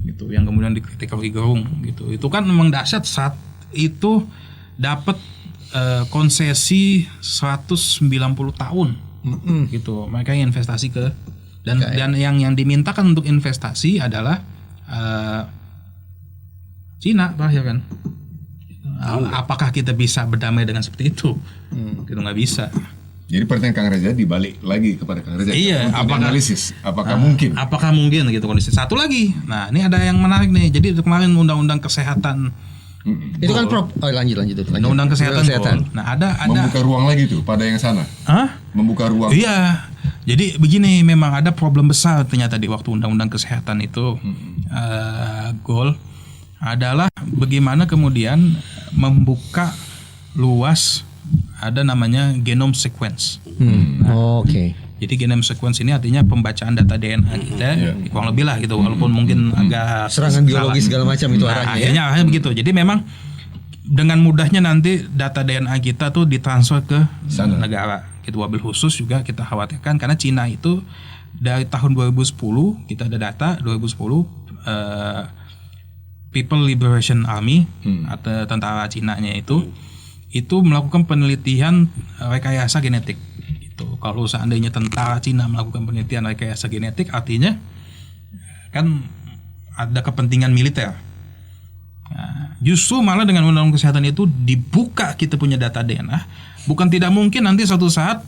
gitu, yang kemudian dikritik Roky Gerung, gitu. Itu kan memang dahsyat saat itu dapat konsesi 190 tahun, gitu. Mereka yang investasi ke dan yang dimintakan untuk investasi adalah Cina terakhir kan. Apakah kita bisa berdamai dengan seperti itu? Kita nggak bisa. Jadi pertanyaan Kang Reza dibalik lagi kepada Kang Reza. Iya, analisis apakah mungkin? Apakah mungkin gitu kondisi. Satu lagi. Nah, ini ada yang menarik nih. Jadi kemarin undang-undang kesehatan itu kan lanjut. Undang-undang kesehatan. Nah, ada membuka ruang lagi tuh pada yang sana. Membuka ruang. Iya. Jadi begini, memang ada problem besar ternyata di waktu undang-undang kesehatan itu goal adalah bagaimana kemudian membuka luas ada namanya genome sequence. Oke. Jadi genome sequence ini artinya pembacaan data DNA kita, kurang lebih lah gitu, walaupun mungkin agak serangan biologi segala macam itu arahnya. Akhirnya begitu. Jadi memang dengan mudahnya nanti data DNA kita tuh ditransfer ke negara. Gitu, wabil khusus juga kita khawatirkan karena Cina itu dari tahun 2010 kita ada data 2010 People Liberation Army atau tentara Cina-nya itu melakukan penelitian rekayasa genetik. Gitu. Kalau seandainya tentara Cina melakukan penelitian rekayasa genetik, artinya kan ada kepentingan militer. Nah, justru malah dengan undang-undang kesehatan itu dibuka kita punya data DNA, bukan tidak mungkin nanti suatu saat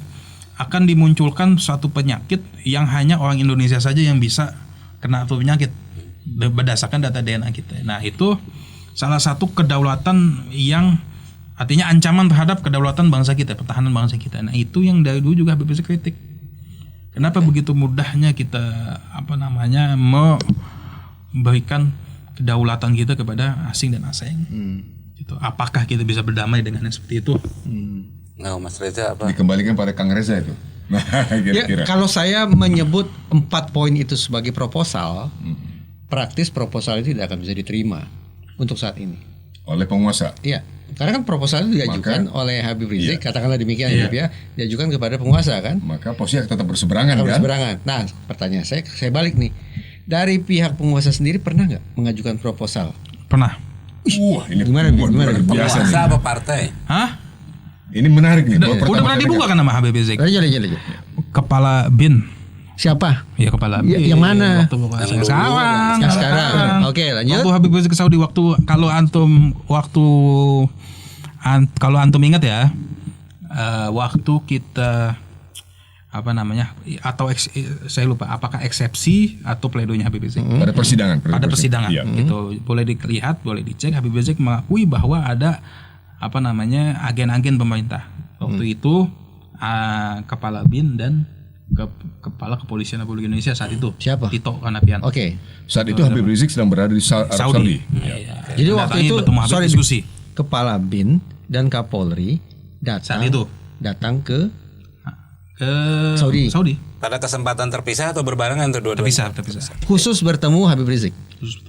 akan dimunculkan suatu penyakit yang hanya orang Indonesia saja yang bisa kena itu penyakit berdasarkan data DNA kita. Nah, itu salah satu kedaulatan yang artinya ancaman terhadap kedaulatan bangsa kita, pertahanan bangsa kita. Nah, itu yang dari dulu juga Habib Rizik kritik. Kenapa begitu mudahnya kita memberikan kedaulatan kita kepada asing dan asing? Gitu. Apakah kita bisa berdamai dengan yang seperti itu? Nah, Mas Reza apa? Dikembalikan pada Kang Reza itu. Nah, kira-kira. Kalau saya menyebut 4 poin itu sebagai proposal, praktis proposal itu tidak akan bisa diterima untuk saat ini oleh penguasa. Iya, karena kan proposal itu diajukan oleh Habib Rizik, katakanlah demikian ya, diajukan kepada penguasa kan. Maka posisi tetap berseberangan kan? Berseberangan. Nah, pertanyaan saya balik nih. Dari pihak penguasa sendiri pernah nggak mengajukan proposal? Pernah. Wah, ini gimana? Penguasa apa partai? Ini menarik nih. Udah pernah dibuka kan nama Habib Rizik? Lanjut. Kepala BIN. Siapa? Ya kepala BIN. Yang mana? Yang sekarang. Oke, lanjut. Waktu Habib Rizik ke Saudi, kalau antum ingat ya, waktu kita saya lupa apakah eksepsi atau pledoinya Habib Rizik pada persidangan. Pada persidangan gitu. Boleh dilihat, boleh dicek, Habib Rizik mengakui bahwa ada agen-agen pemerintah. Waktu itu Kepala BIN dan Kepala Kepolisian Republik Indonesia saat itu. Siapa? Tito Karnavian. Oke. Saat itu Habib Rizik sedang berada di Arab Saudi. Iya. Jadi waktu itu bertemu Habib diskusi. Kepala BIN dan Kapolri Saat itu datang ke Saudi. Pada kesempatan terpisah atau berbarengan tuh dua-duanya? Terpisah. khusus bertemu Habib Rizik.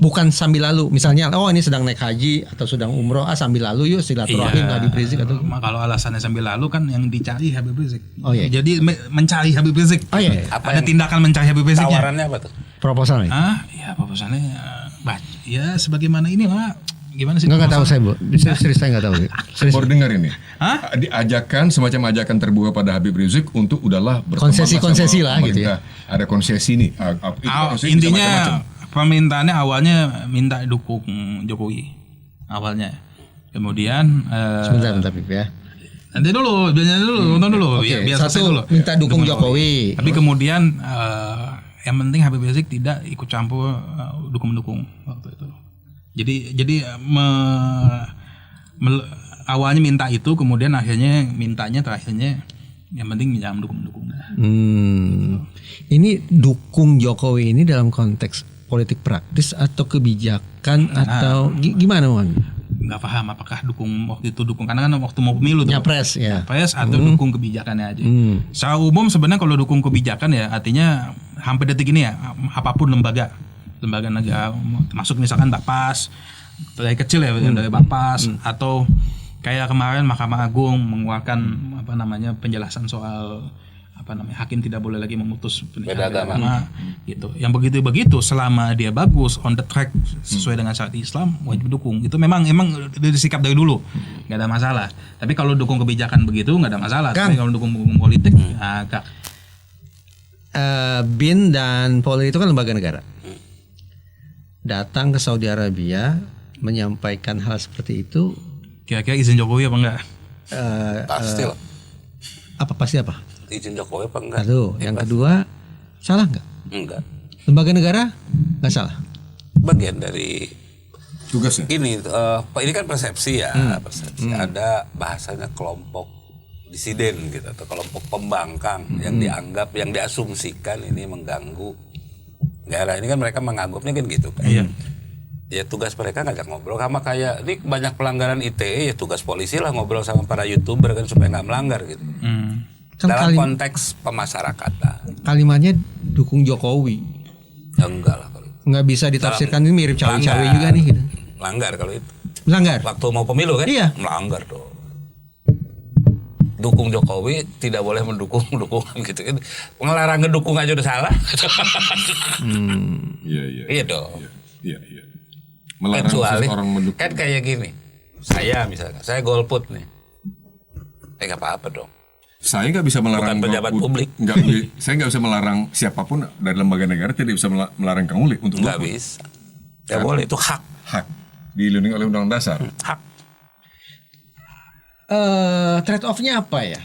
Bukan sambil lalu, misalnya ini sedang naik haji atau sedang umroh, sambil lalu yuk silaturahim ke Habib Rizik atau Kalau alasannya sambil lalu kan yang dicari Habib Rizik. Oh, iya. Jadi mencari Habib Rizik. Oh iya. Ada tindakan mencari Habib Riziknya. Tawarannya apa tuh? Proposalnya? Ya proposalnya ya sebagaimana ini lah. Gimana sih? Enggak tahu saya, Bu. Serius saya enggak tahu. Serius. Baru dengar ini. Hah? Diajakan semacam ajakan terbuka pada Habib Rizik untuk udahlah berteman Konsesi-konsesi sama lah gitu ya. Ada konsesi nih. Intinya permintaannya awalnya minta dukung Jokowi awalnya. Kemudian Sebentar Bib ya. nanti dulu, nonton dulu. Oke, Biar selesai satu dulu. minta dukung Jokowi. Tapi kemudian yang penting Habib Rizik tidak ikut campur dukung-dukung waktu itu. Jadi awalnya minta itu, kemudian akhirnya terakhirnya yang penting jangan dukung-dukung. Ini dukung Jokowi ini dalam konteks politik praktis atau kebijakan atau gimana, Bang? Nggak paham apakah waktu itu dukung, karena kan waktu mau pemilu tuh Nyapres ya. Nyapres atau dukung kebijakannya aja. Secara umum sebenarnya kalau dukung kebijakan ya artinya hampir detik ini ya apapun lembaga negara, termasuk misalkan Bapas dari kecil ya, dari Bapas atau kayak kemarin Mahkamah Agung mengeluarkan penjelasan soal hakim tidak boleh lagi memutus pernikahan agama gitu. Yang begitu selama dia bagus on the track sesuai dengan syariat Islam wajib dukung. Itu memang disikap dari dulu, nggak ada masalah. Tapi kalau dukung kebijakan begitu nggak ada masalah. Tapi kalau dukung politik agak. BIN dan Polri itu kan lembaga negara. Datang ke Saudi Arabia menyampaikan hal seperti itu. Kira-kira izin Jokowi apa enggak? Pasti lah. Pasti apa? Izin Jokowi apa enggak? Satu. Yang kedua, salah nggak? Enggak. Lembaga negara nggak salah. Bagian dari tugasnya. Gini, ini kan persepsi ya, persepsi. Ada bahasanya kelompok disiden gitu atau kelompok pembangkang yang dianggap, yang diasumsikan ini mengganggu negara. Ini kan mereka menganggapnya kan gitu kan. Iya. Ya tugas mereka ngajak ngobrol sama kayak ini banyak pelanggaran ITE, ya tugas polisi lah ngobrol sama para YouTuber kan supaya nggak melanggar gitu. Kan Dalam konteks pemasyarakatan. Kalimatnya dukung Jokowi. Ya enggak lah kalau itu. Nggak bisa ditafsirkan ini mirip cawe-cawe juga nih gitu. Melanggar kalau itu. Melanggar. Waktu mau pemilu kan? Iya. Melanggar dong. Dukung Jokowi tidak boleh mendukung dukungan gitu kan. Ngelarang ngedukung aja udah salah. Iya dong. Iya. Melarang Kecuali orang mendukung. kan kayak gini. Saya misalnya, saya golput nih. Nggak apa-apa dong. Saya nggak bisa melarang Bukan pejabat publik. Saya nggak bisa melarang siapapun dari lembaga negara, tidak bisa melarang Kang Uli untuk Nggak golput. bisa. Ya boleh, itu hak. Hak dilindungi oleh Undang-Undang Dasar. Hak. Trade off-nya apa ya?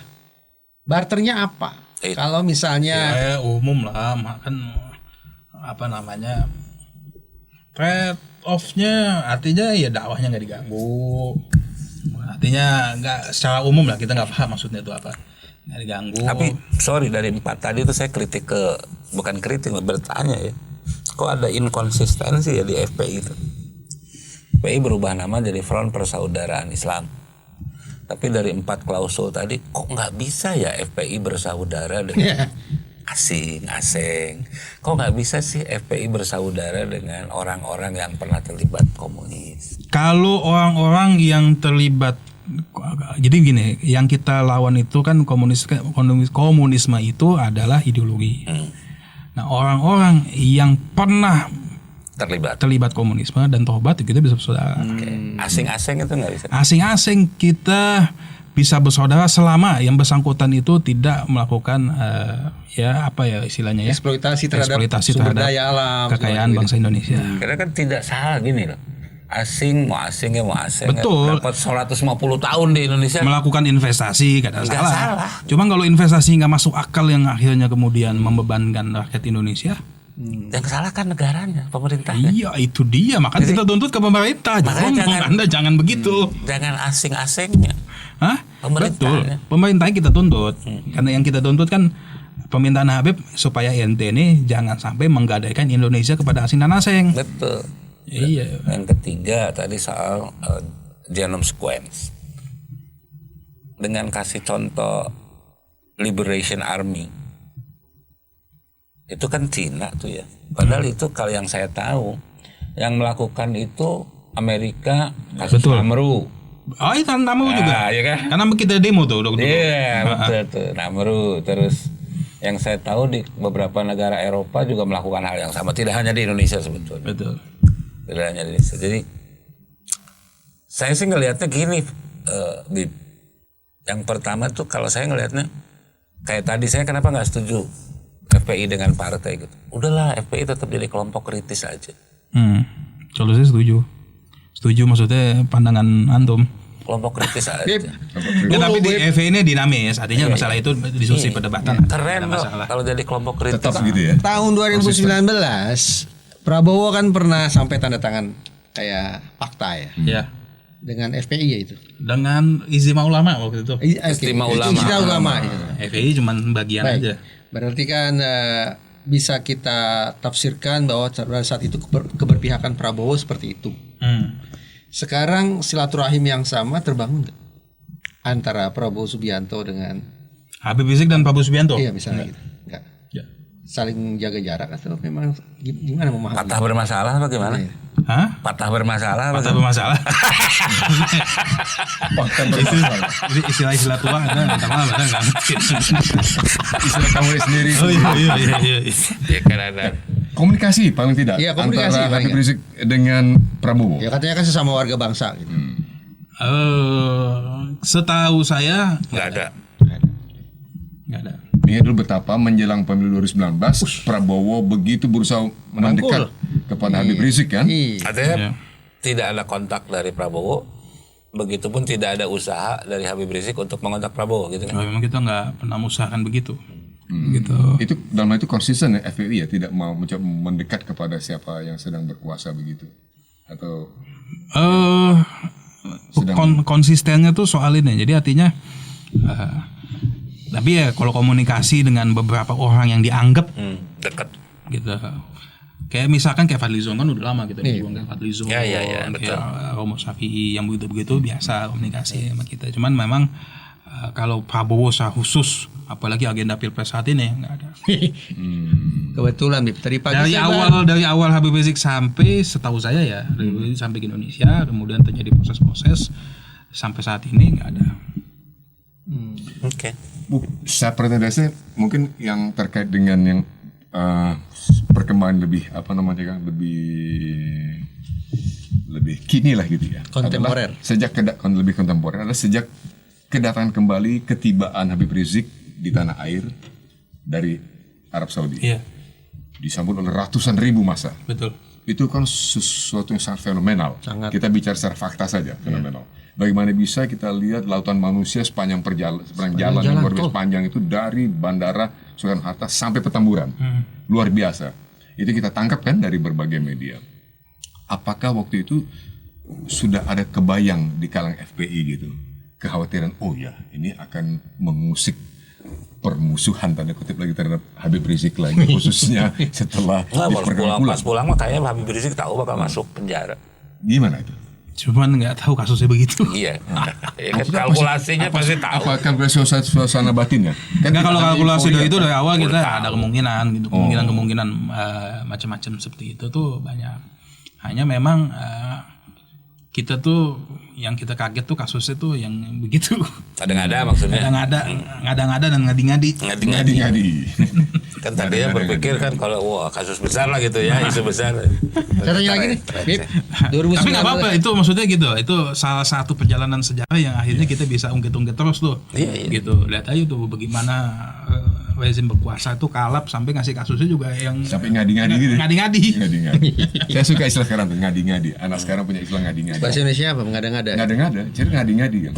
Barternya apa? Itu. Kalau misalnya Umum lah kan trade off-nya artinya ya dakwahnya nggak diganggu. Artinya nggak secara umum lah, kita nggak paham maksudnya itu apa. Nggak diganggu. Tapi sorry, dari 4 tadi itu saya kritik bukan kritik, bertanya ya. Kok ada inkonsistensi ya di FPI itu? FPI berubah nama jadi Front Persaudaraan Islam. Tapi dari 4 klausul tadi kok nggak bisa ya FPI bersaudara dengan asing. Kok nggak bisa sih FPI bersaudara dengan orang-orang yang pernah terlibat komunis? Kalau orang-orang yang terlibat, jadi gini, yang kita lawan itu kan komunisme itu adalah ideologi. Nah, orang-orang yang pernah terlibat komunisme dan tobat itu kita bisa bersaudara. Asing-asing itu nggak bisa. Asing-asing kita bisa bersaudara selama yang bersangkutan itu tidak melakukan istilahnya ya, eksploitasi terhadap terhadap daya alam, kekayaan bangsa Indonesia. Karena kan tidak salah gini loh. Asing mau asing. Betul. Dapat 150 tahun di Indonesia. Melakukan investasi gak ada Nggak salah. Cuma kalau investasi nggak masuk akal yang akhirnya kemudian membebankan rakyat Indonesia. Yang salah kan negaranya, pemerintahnya. Iya, itu dia. Makanya kita tuntut ke pemerintah. Makanya Anda jangan begitu. Jangan asing-asingnya. Hah? Pemerintah. Betul. Pemerintahnya kita tuntut. Karena yang kita tuntut kan permintaan Habib supaya ente ini jangan sampai menggadaikan Indonesia kepada asing dan asing. Betul. Iya. Yang ketiga tadi soal genome sequence. Dengan kasih contoh Liberation Army. Itu kan Cina tuh ya. Padahal itu kalau yang saya tahu yang melakukan itu Amerika, kasus Betul. Namru. Oh itu Namru juga. Iya kan? Karena kita demo tuh dulu. Iya betul tuh Namru. Terus yang saya tahu di beberapa negara Eropa juga melakukan hal yang sama. Tidak hanya di Indonesia sebetulnya. Betul. Tidak hanya di Indonesia. Jadi saya sih ngelihatnya gini, Bib. Yang pertama tuh kalau saya ngelihatnya kayak tadi saya kenapa nggak setuju FPI dengan partai gitu. Udahlah FPI tetap jadi kelompok kritis aja. Kalau saya setuju. Setuju maksudnya pandangan antum. Kelompok kritis aja. Bib, Ya, tapi di FPI ini dinamis. Artinya masalah itu diskusi perdebatan. Keren Ada loh masalah. kalau jadi kelompok kritis. Tetap gitu ya. tahun 2019 Prabowo kan pernah sampai tanda tangan kayak fakta ya Ya. dengan FPI ya itu. Dengan Istimewa Ulama waktu itu. Istimewa Ulama. Istimewa Ulama. Iya. FPI cuma bagian Baik. aja. Berarti kan bisa kita tafsirkan bahwa pada saat itu keberpihakan Prabowo seperti itu. Sekarang silaturahim yang sama terbangun nggak antara Prabowo Subianto dengan Habib Rizik dan Prabowo Subianto. iya misalnya gitu? Nggak. Ya. Saling jaga jarak atau memang gimana memahami? Patah bermasalah apa gimana? Hah? Patah bermasalah apa? Patah bermasalah. Bahkan bermasalah. Jadi istilah-istilah tua ada minta maaf ada nggak ngerti. Istilah kamu sendiri. Oh iya. Ya kan ada. Komunikasi paling tidak Iya, komunikasi antara paling Habib Rizik dengan Prabowo. Ya katanya kan sesama warga bangsa gitu. Setahu saya Nggak ada. nggak ada. Ingat dulu betapa menjelang pemilu 2019 Prabowo begitu berusaha mendekat kepada Habib Rizik kan. Iya. Artinya Iya. tidak ada kontak dari Prabowo. Begitupun tidak ada usaha dari Habib Rizik untuk mengontak Prabowo gitu kan. Memang kita nggak pernah mengusahakan begitu. Gitu. Itu dalam hal itu konsisten ya FPI ya tidak mau mencoba mendekat kepada siapa yang sedang berkuasa begitu atau Konsistennya tuh soal ini. Jadi artinya tapi ya kalau komunikasi dengan beberapa orang yang dianggap Dekat. gitu. Kayak misalkan kayak Fadlizon kan udah lama kita berjuang kayak Fadlizon. Ya, betul. Kayak Romo Syafi'i yang begitu-begitu biasa komunikasi sama kita. Cuman memang kalau Prabowo secara khusus apalagi agenda Pilpres saat ini nggak ada. Kebetulan Bib, tadi pagi Dari awal Habib Rizik sampai setahu saya ya dari Rizik sampai ke Indonesia kemudian terjadi proses-proses sampai saat ini nggak ada. Oke. saya pretendasi mungkin yang terkait dengan yang perkembangan lebih apa namanya kan lebih kini lah gitu ya. Kontemporer. Adalah sejak lebih kontemporer adalah sejak kedatangan kembali ketibaan Habib Rizik di tanah air dari Arab Saudi. Iya, Disambut oleh ratusan ribu massa. betul. Itu kan sesuatu yang sangat fenomenal. Sangat. Kita bicara secara fakta saja, fenomenal. Bagaimana bisa kita lihat lautan manusia sepanjang jalan yang luar biasa panjang itu dari Bandara Soekarno-Hatta sampai Petamburan. Luar biasa. Itu kita tangkap kan dari berbagai media. Apakah waktu itu sudah ada kebayang di kalangan FPI gitu? Kekhawatiran, oh ya ini akan mengusik permusuhan tanda kutip lagi terhadap Habib Rizik lagi khususnya setelah Pas pulang mah kayaknya Habib Rizik tahu bakal masuk penjara. Gimana itu? Cuman nggak tahu kasusnya begitu. Iya. Ya kan kalkulasinya pasti tahu. Apa kalkulasi suasana batinnya? Kan Nggak, kalau kalkulasi dari itu dari awal kita Tahu. ada kemungkinan gitu, kemungkinan macam-macam seperti itu tuh banyak. Hanya memang kita tuh yang kita kaget tuh kasusnya tuh yang begitu. Ada maksudnya. Ngada-ngada dan ngadi-ngadi. ngadi-ngadi. Kan tadinya berpikir kan kalau wah kasus besar lah gitu ya, isu besar. Saya tanya lagi nih, Bib, 2019. Tapi nggak apa-apa, itu maksudnya gitu. Itu salah satu perjalanan sejarah yang akhirnya kita bisa ungkit-ungkit terus tuh. Iya. Gitu. Lihat aja tuh bagaimana rezim berkuasa tuh kalap sampai ngasih kasusnya juga yang Sampai ngadi-ngadi gitu. ngadi-ngadi. Ngadi-ngadi. Saya suka istilah sekarang tuh ngadi-ngadi. Anak sekarang punya istilah ngadi-ngadi. Bahasa Indonesia apa? Mengada-ngada. Ngada-ngada, jadi ngadi-ngadi kan.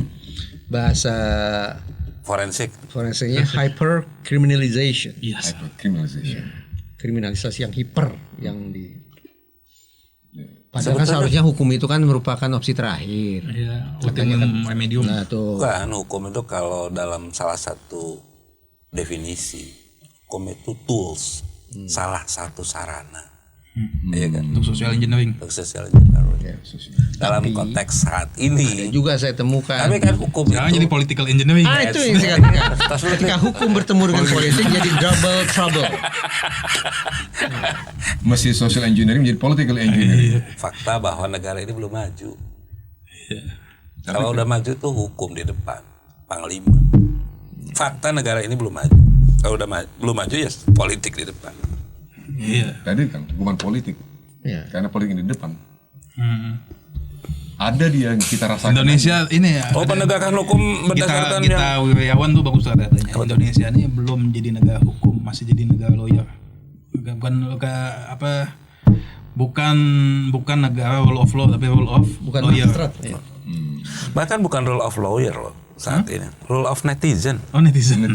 Bahasa Forensiknya forensiknya hyper criminalization. Yes. Hypercriminalization. Kriminalisasi yang hiper yang di Padahal kan seharusnya hukum itu kan merupakan opsi terakhir. Iya, ultimum remedium. Nah tuh. Bukan, hukum itu kalau dalam salah satu definisi, hukum itu tools, salah satu sarana. Iya kan? Untuk social engineering. Untuk social engineering. Ya, Dalam konteks saat ini. juga saya temukan. Tapi kan hukum Sekarang itu jadi political engineering. itu yang saya katakan. Ketika hukum bertemu dengan politik jadi double trouble. Masih social engineering menjadi political engineering. fakta bahwa negara ini belum maju. Kalau udah maju tuh hukum di depan, panglima. Fakta negara ini belum maju. Kalau udah belum maju ya politik di depan. Iya. Tadi kan hukuman politik. Iya. Karena politik di depan. Ada dia yang kita rasakan. Indonesia ini ya. Oh, penegakan hukum berdasarkan kita Wirawan tuh bagus katanya. Indonesia ini belum jadi negara hukum, masih jadi negara lawyer. Bukan negara rule of law tapi rule of Bukan lawyer. magistrat. Ya. bahkan bukan rule of lawyer loh saat ini, rule of netizen. Oh, netizen.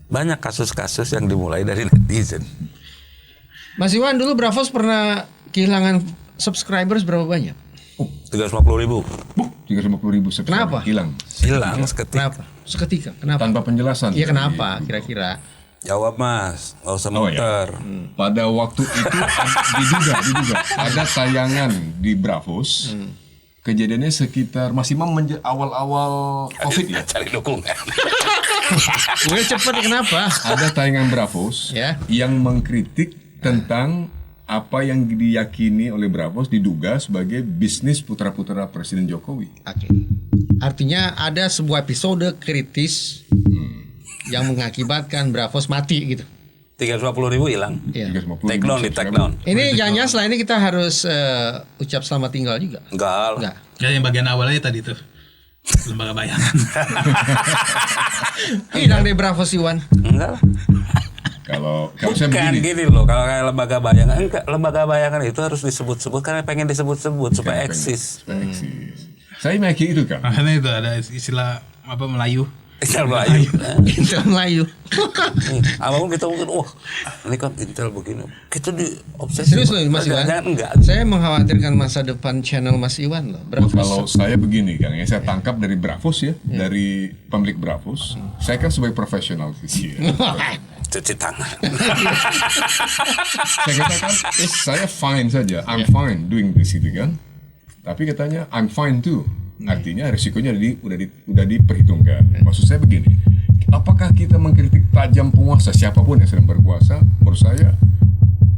Banyak kasus-kasus yang dimulai dari netizen. Mas Iwan dulu Bravos pernah kehilangan subscribers berapa banyak? 350.000 350.000 Kenapa? hilang hilang seketika. Kenapa? Seketika. Kenapa? tanpa penjelasan. Iya kenapa? Kira-kira. Jawab Mas, nggak usah Oh, muter. Pada waktu itu diduga ada tayangan di Bravos. Kejadiannya sekitar masih awal-awal Covid ya. Cari dukungan. Gue cepet kenapa? Ada tayangan Bravos Ya. yang mengkritik tentang apa yang diyakini oleh Bravos diduga sebagai bisnis putra-putra Presiden Jokowi. Oke. Artinya ada sebuah episode kritis yang mengakibatkan Bravos mati gitu. 350.000 hilang. Iya. 350.000 Take down, di take down. Ini jangan setelah ini kita harus ucap selamat tinggal juga. Enggak lah. Enggak. Ya yang bagian awalnya tadi tuh. Lembaga bayangan. Hilang deh Bravos Iwan. Enggak lah. Kalau saya Bukan begini, gini loh, kalau kayak lembaga bayangan, enggak, lembaga bayangan itu harus disebut-sebut karena pengen disebut-sebut supaya eksis. saya meyakini itu kan. Makanya itu ada istilah apa Melayu. Intel Melayu. Intel Melayu. Apapun kita mungkin, wah ini kan Intel begini. Kita di obsesi. Serius loh Mas Iwan. Jangan enggak. Saya mengkhawatirkan masa depan channel Mas Iwan loh. Bravos. Kalau saya begini Kang, yang saya tangkap dari Bravos ya, dari pemilik Bravos, saya kan sebagai profesional sih. Cuci tangan. Saya katakan, saya fine saja, I'm fine doing this gitu kan. Tapi katanya I'm fine too. Artinya risikonya udah diperhitungkan. Maksud saya begini, apakah kita mengkritik tajam penguasa siapapun yang sedang berkuasa? Menurut saya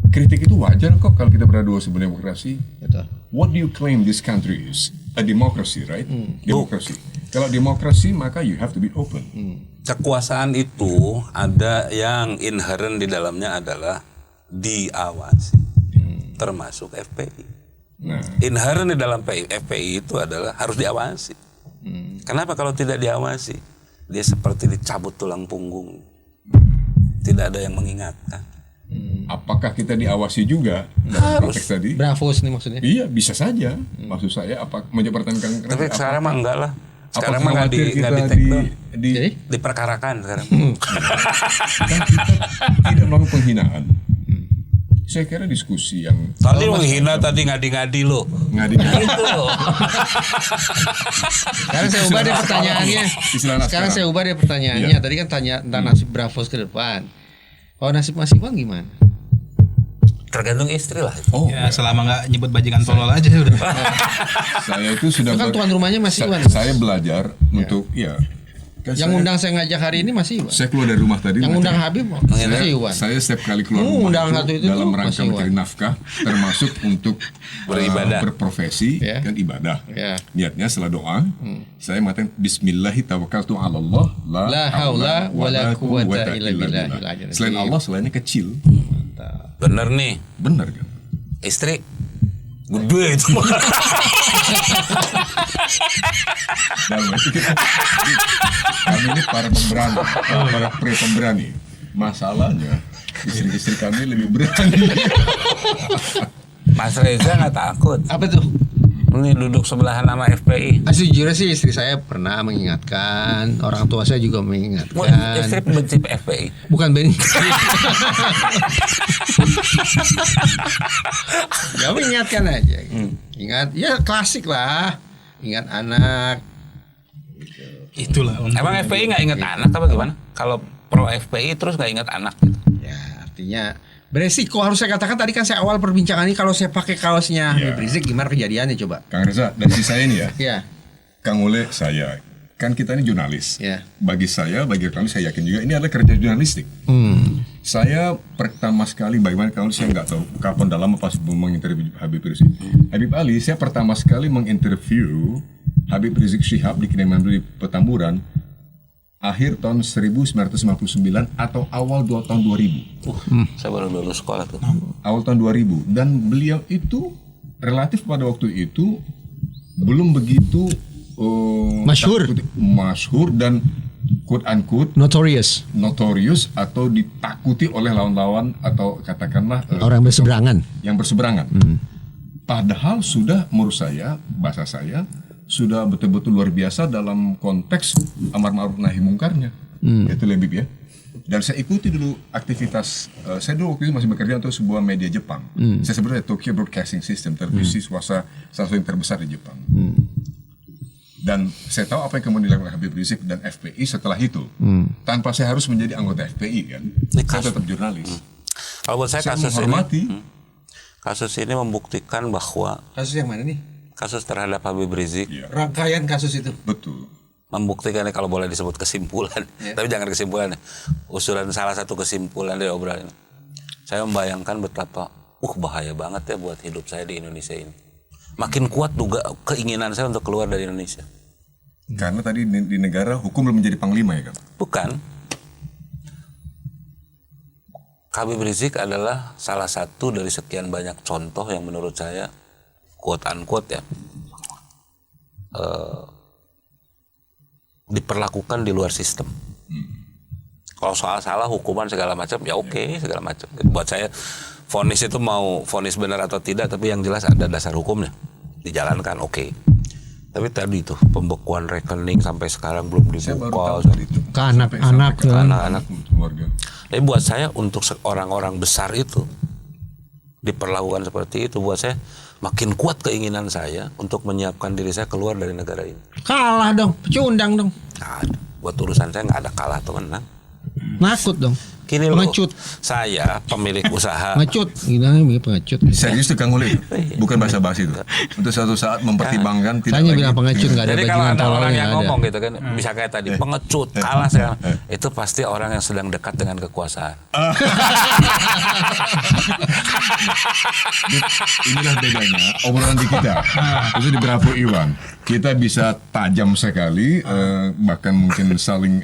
kritik itu wajar kok kalau kita berada di sebuah demokrasi. Betul. What do you claim this country is? A democracy, right? Demokrasi. Kalau demokrasi maka you have to be open. Kekuasaan itu ada yang inherent di dalamnya adalah diawasi, termasuk FPI. Nah, Inherent di dalam FPI itu adalah harus diawasi. Kenapa kalau tidak diawasi? Dia seperti dicabut tulang punggung. Tidak ada yang mengingatkan. apakah kita diawasi juga dalam konteks tadi? Bravos nih maksudnya. Iya, bisa saja. Maksud saya apa menjadikan Tapi sekarang mah enggak lah. Sekarang apa mah nggak khawatir di kita take down. Jadi? Diperkarakan sekarang. kan kita tidak melakukan penghinaan. Saya kira diskusi yang Tadi menghina, tadi ngadi-ngadi lo. ngadi Itu loh. Sekarang saya ubah deh pertanyaannya. Istilah naskah. Sekarang saya ubah deh pertanyaannya. Iya. Tadi kan tanya tentang nasib Bravos ke depan. Kalau nasib Mas Iwan gimana? Tergantung istri lah. Oh, Ya selama nggak nyebut bajingan tolol aja udah. saya itu sudah Itu kan tuan rumahnya Mas Iwan. saya belajar untuk ya. Kan Yang undang saya ngajak hari ini Mas Iwan. saya keluar dari rumah tadi. Yang undang mengatakan, Habib Mas Iwan. saya setiap kali keluar rumah Undang itu satu itu dalam tuh rangka Mas Iwan. mencari nafkah, termasuk untuk Beribadah. berprofesi Ya. dan ibadah. Ya. Niatnya setelah doa, saya mengatakan Bismillahi tawakkaltu 'ala Allah La haula wala quwata illa billah. Selain Allah, selainnya kecil. Bener nih, Benar kan? istri gede itu. Dalam itu kami ini para pemberani, para pemberani. Masalahnya istri-istri kami lebih berani. Mas Reza nggak takut. Apa tuh? Ini duduk sebelahan sama FPI. Sejujurnya sih istri saya pernah mengingatkan, orang tua saya juga Mau mengingatkan. istri benci FPI. Bukan Benny. Ya mengingatkan aja. Ingat, ya klasik lah. Ingat anak. Itulah. Emang FPI nggak ingat anak apa gimana? Kalau pro FPI terus nggak ingat anak gitu. Ya artinya beresiko harus saya katakan tadi kan saya awal perbincangan ini kalau saya pakai kaosnya Habib Rizik gimana kejadiannya coba? Kang Reza, dari sisi saya ini ya, Ya, Kang Ole, saya, kan kita ini jurnalis. ya. Bagi kami saya yakin juga ini adalah kerja jurnalistik. Saya pertama sekali, bagaimana Kang Ole, saya nggak tahu kapan dalam pas menginterview Habib Rizik. Habib Ali, saya pertama sekali menginterview Habib Rizik Syihab di Kediaman beliau di Petamburan akhir tahun 1999 atau awal tahun 2000. Saya baru lulus sekolah tuh. Awal tahun 2000, dan beliau itu relatif pada waktu itu belum begitu masyhur dan quote unquote Notorious. notorious atau ditakuti oleh lawan-lawan atau katakanlah Orang berseberangan. yang berseberangan. Padahal sudah menurut saya, bahasa saya sudah betul-betul luar biasa dalam konteks amar ma'ruf nahi mungkarnya. Itu lebih ya. Dan saya ikuti dulu aktivitas, saya dulu waktu itu masih bekerja untuk sebuah media Jepang. Saya sebutnya Tokyo Broadcasting System, televisi swasta salah satu yang terbesar di Jepang. Dan saya tahu apa yang kemudian dilakukan Habib Rizik dan FPI setelah itu. Tanpa saya harus menjadi anggota FPI kan. Saya tetap jurnalis. Kalau buat saya Saya kasus menghormati. kasus ini membuktikan bahwa Kasus yang mana nih? kasus terhadap Habib Rizik Rangkaian kasus itu. Betul. membuktikan kalau boleh disebut kesimpulan, tapi jangan kesimpulan, usulan salah satu kesimpulan dari obrolan ini. Saya membayangkan betapa bahaya banget ya buat hidup saya di Indonesia ini. Makin kuat juga keinginan saya untuk keluar dari Indonesia. Karena tadi di negara hukum belum menjadi panglima ya kan? Bukan. Habib Rizik adalah salah satu dari sekian banyak contoh yang menurut saya quote unquote ya diperlakukan di luar sistem. Kalau soal salah hukuman segala macam ya oke, segala macam. Buat saya vonis itu mau vonis benar atau tidak, tapi yang jelas ada dasar hukumnya, dijalankan oke. Tapi tadi itu pembekuan rekening sampai sekarang belum Saya baru dibuka. tahu tadi itu. Ke anak-anak Sampai ke kan. Anak-anak. Keluarga. Tapi buat saya untuk orang-orang besar itu diperlakukan seperti itu, buat saya makin kuat keinginan saya untuk menyiapkan diri saya keluar dari negara ini. Kalah dong, pecundang dong. Nggak ada. Buat urusan saya nggak ada kalah atau menang. Nakut dong. Gini loh, Pengecut. saya pemilik usaha. Pengecut. Gimana nih pengecut? Serius tuh Kang Uli, bukan bahasa basi itu. Untuk suatu saat mempertimbangkan tidak Saya lagi. bilang pengecut nggak ada Jadi kalau bajingan ada orang tolongnya yang ada. ngomong gitu kan, bisa kayak tadi pengecut, kalah segala, itu pasti orang yang sedang dekat dengan kekuasaan. Inilah bedanya obrolan di kita. Itu di Bravo Iwan. Kita bisa tajam sekali, bahkan mungkin saling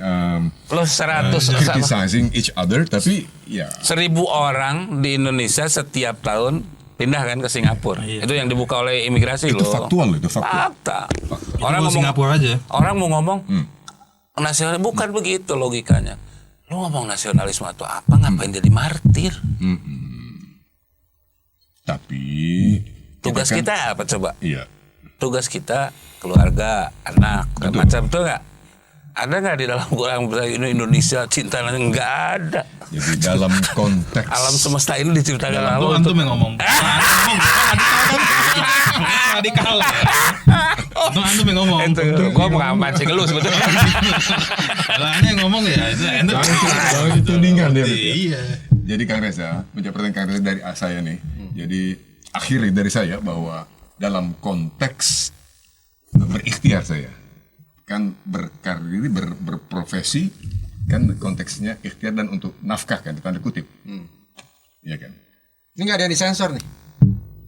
Lo 100 criticizing each other, tapi ya 1.000 orang di Indonesia setiap tahun pindah kan ke Singapura. Itu yang dibuka oleh imigrasi itu loh. faktual, itu faktual. Fakta. Orang ngomong Singapura aja. Orang mau ngomong nasionalis, bukan begitu logikanya. Lo ngomong nasionalisme atau apa, ngapain jadi martir? Tapi Tugas kan- kita apa coba? Iya. Tugas kita keluarga, anak, dan macam itu nggak? Ada nggak di dalam Quran ini Indonesia cinta? Nggak ada. Jadi dalam konteks Alam semesta ini diciptakan Itu Allah antum untuk yang ngomong. Radikal. Itu antum yang ngomong. itu. Gua mau mancing lu sebetulnya. Salahnya yang ngomong ya. Itu Jangan ditudingan dia. Iya. Jadi Kang Reza, menjawab pertanyaan Kang Reza dari saya nih. Jadi akhirnya dari saya bahwa dalam konteks berikhtiar saya kan berkarir berprofesi kan konteksnya ikhtiar dan untuk nafkah kan tanda kutip. Iya kan? Ini nggak ada yang disensor nih.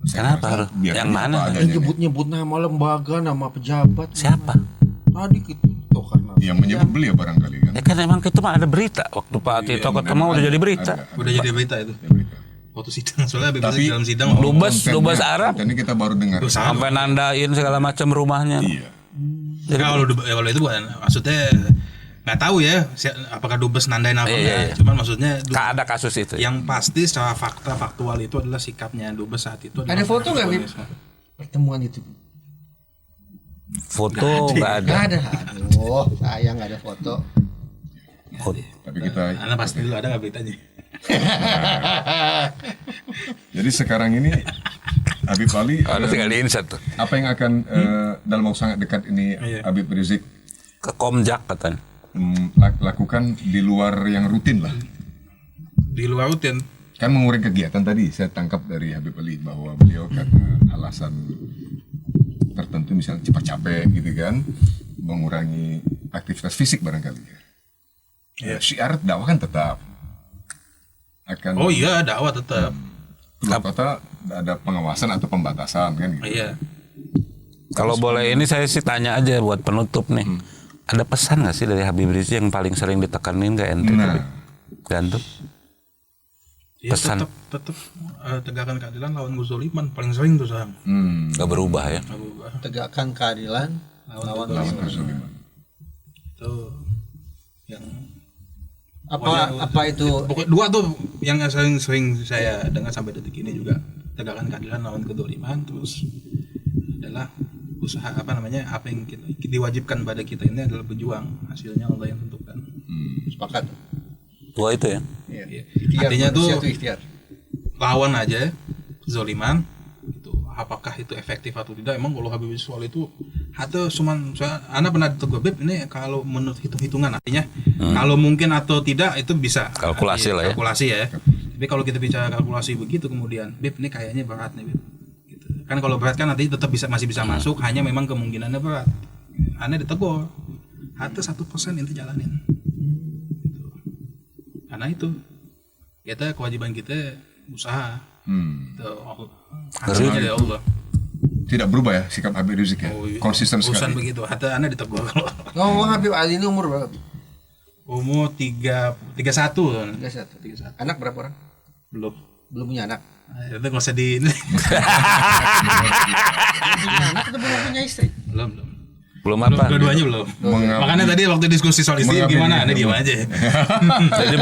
Kenapa harus? Biar Yang apa mana? adanya nih. Nyebut-nyebut nama lembaga, nama pejabat. Siapa? Tadi gitu tuh karena. Yang menyebut beliau barangkali kan. Ya kan emang itu mah ada berita. Waktu Pak Tito Iya, ketemu memang udah ada, jadi berita. ada Udah jadi berita itu. Ya, berita. Waktu sidang soalnya Habib Tapi Rizik dalam sidang Dubes Arab. Dan ini kita baru dengar. Sampai nandain segala macam rumahnya. Iya. kalau itu bukan maksudnya nggak tahu ya apakah dubes nandain apa Iya. enggak. Cuman maksudnya Ada kasus itu. yang pasti secara faktual itu adalah sikapnya dubes saat itu. Ada foto nggak, Bib? Pertemuan itu. Foto nggak ada. Nggak ada. Aduh, sayang nggak ada foto. Tapi kita Karena pasti dulu ada nggak beritanya. jadi sekarang ini Habib Ali Ada tinggal di insert tuh. apa yang akan dalam waktu sangat dekat ini Habib Rizik Ke Komjak katanya. lakukan di luar yang rutin lah. Di luar rutin. Kan mengurangi kegiatan tadi saya tangkap dari Habib Ali bahwa beliau karena alasan tertentu misalnya cepat capek gitu kan, mengurangi aktivitas fisik barangkali. Syiar dakwah kan tetap akan. Oh iya, dakwah tetap. Keluar kota ada pengawasan atau pembatasan kan gitu. Iya. Kalau boleh ini saya sih tanya aja buat penutup nih. Ada pesan nggak sih dari Habib Rizik yang paling sering ditekanin ke ente? Nah. Gantung. Ya, Pesan. tetap tegakkan keadilan lawan kezaliman paling sering tuh Sang. Gak berubah ya. Nggak berubah. Tegakkan keadilan lawan Kezaliman. Itu yang apa itu pokoknya dua tuh yang sering saya dengar sampai detik ini juga, tegakkan keadilan lawan kezaliman, terus adalah usaha apa yang kita diwajibkan pada kita ini adalah berjuang, hasilnya Allah yang tentukan. sepakat. Dua itu ya. Iya. Artinya tuh ikhtiar. lawan aja kezaliman itu, apakah itu efektif atau tidak. Emang kalau Habib Rizik soal itu atau cuman Anda pernah ditegur Beb ini kalau menurut hitung-hitungan artinya kalau mungkin atau tidak itu bisa Kalkulasi lah ya. kalkulasi ya. Tapi kalau kita bicara kalkulasi begitu kemudian Beb ini kayaknya berat nih Beb gitu. Kan kalau berat kan nanti tetap masih bisa masuk, hanya memang kemungkinannya berat. Anda ditegur atau 1% itu jalanin gitu. Karena itu kita kewajiban kita usaha itu, hasilnya dari Allah. Tidak berubah ya sikap Habib Rizik ya. Konsisten Urusan sekali. begitu, hatta Anda ditegur kalau Ngomong Habib Ali ini umur berapa? umur 31. 31. Anak berapa orang? Belum. Belum punya anak. Itu nggak usah di Belum punya anak atau belum punya istri? belum. Belum apa? Dua-duanya belum. Makanya tadi waktu diskusi soal istri Mengabdi. gimana, Anda diam aja. Jadi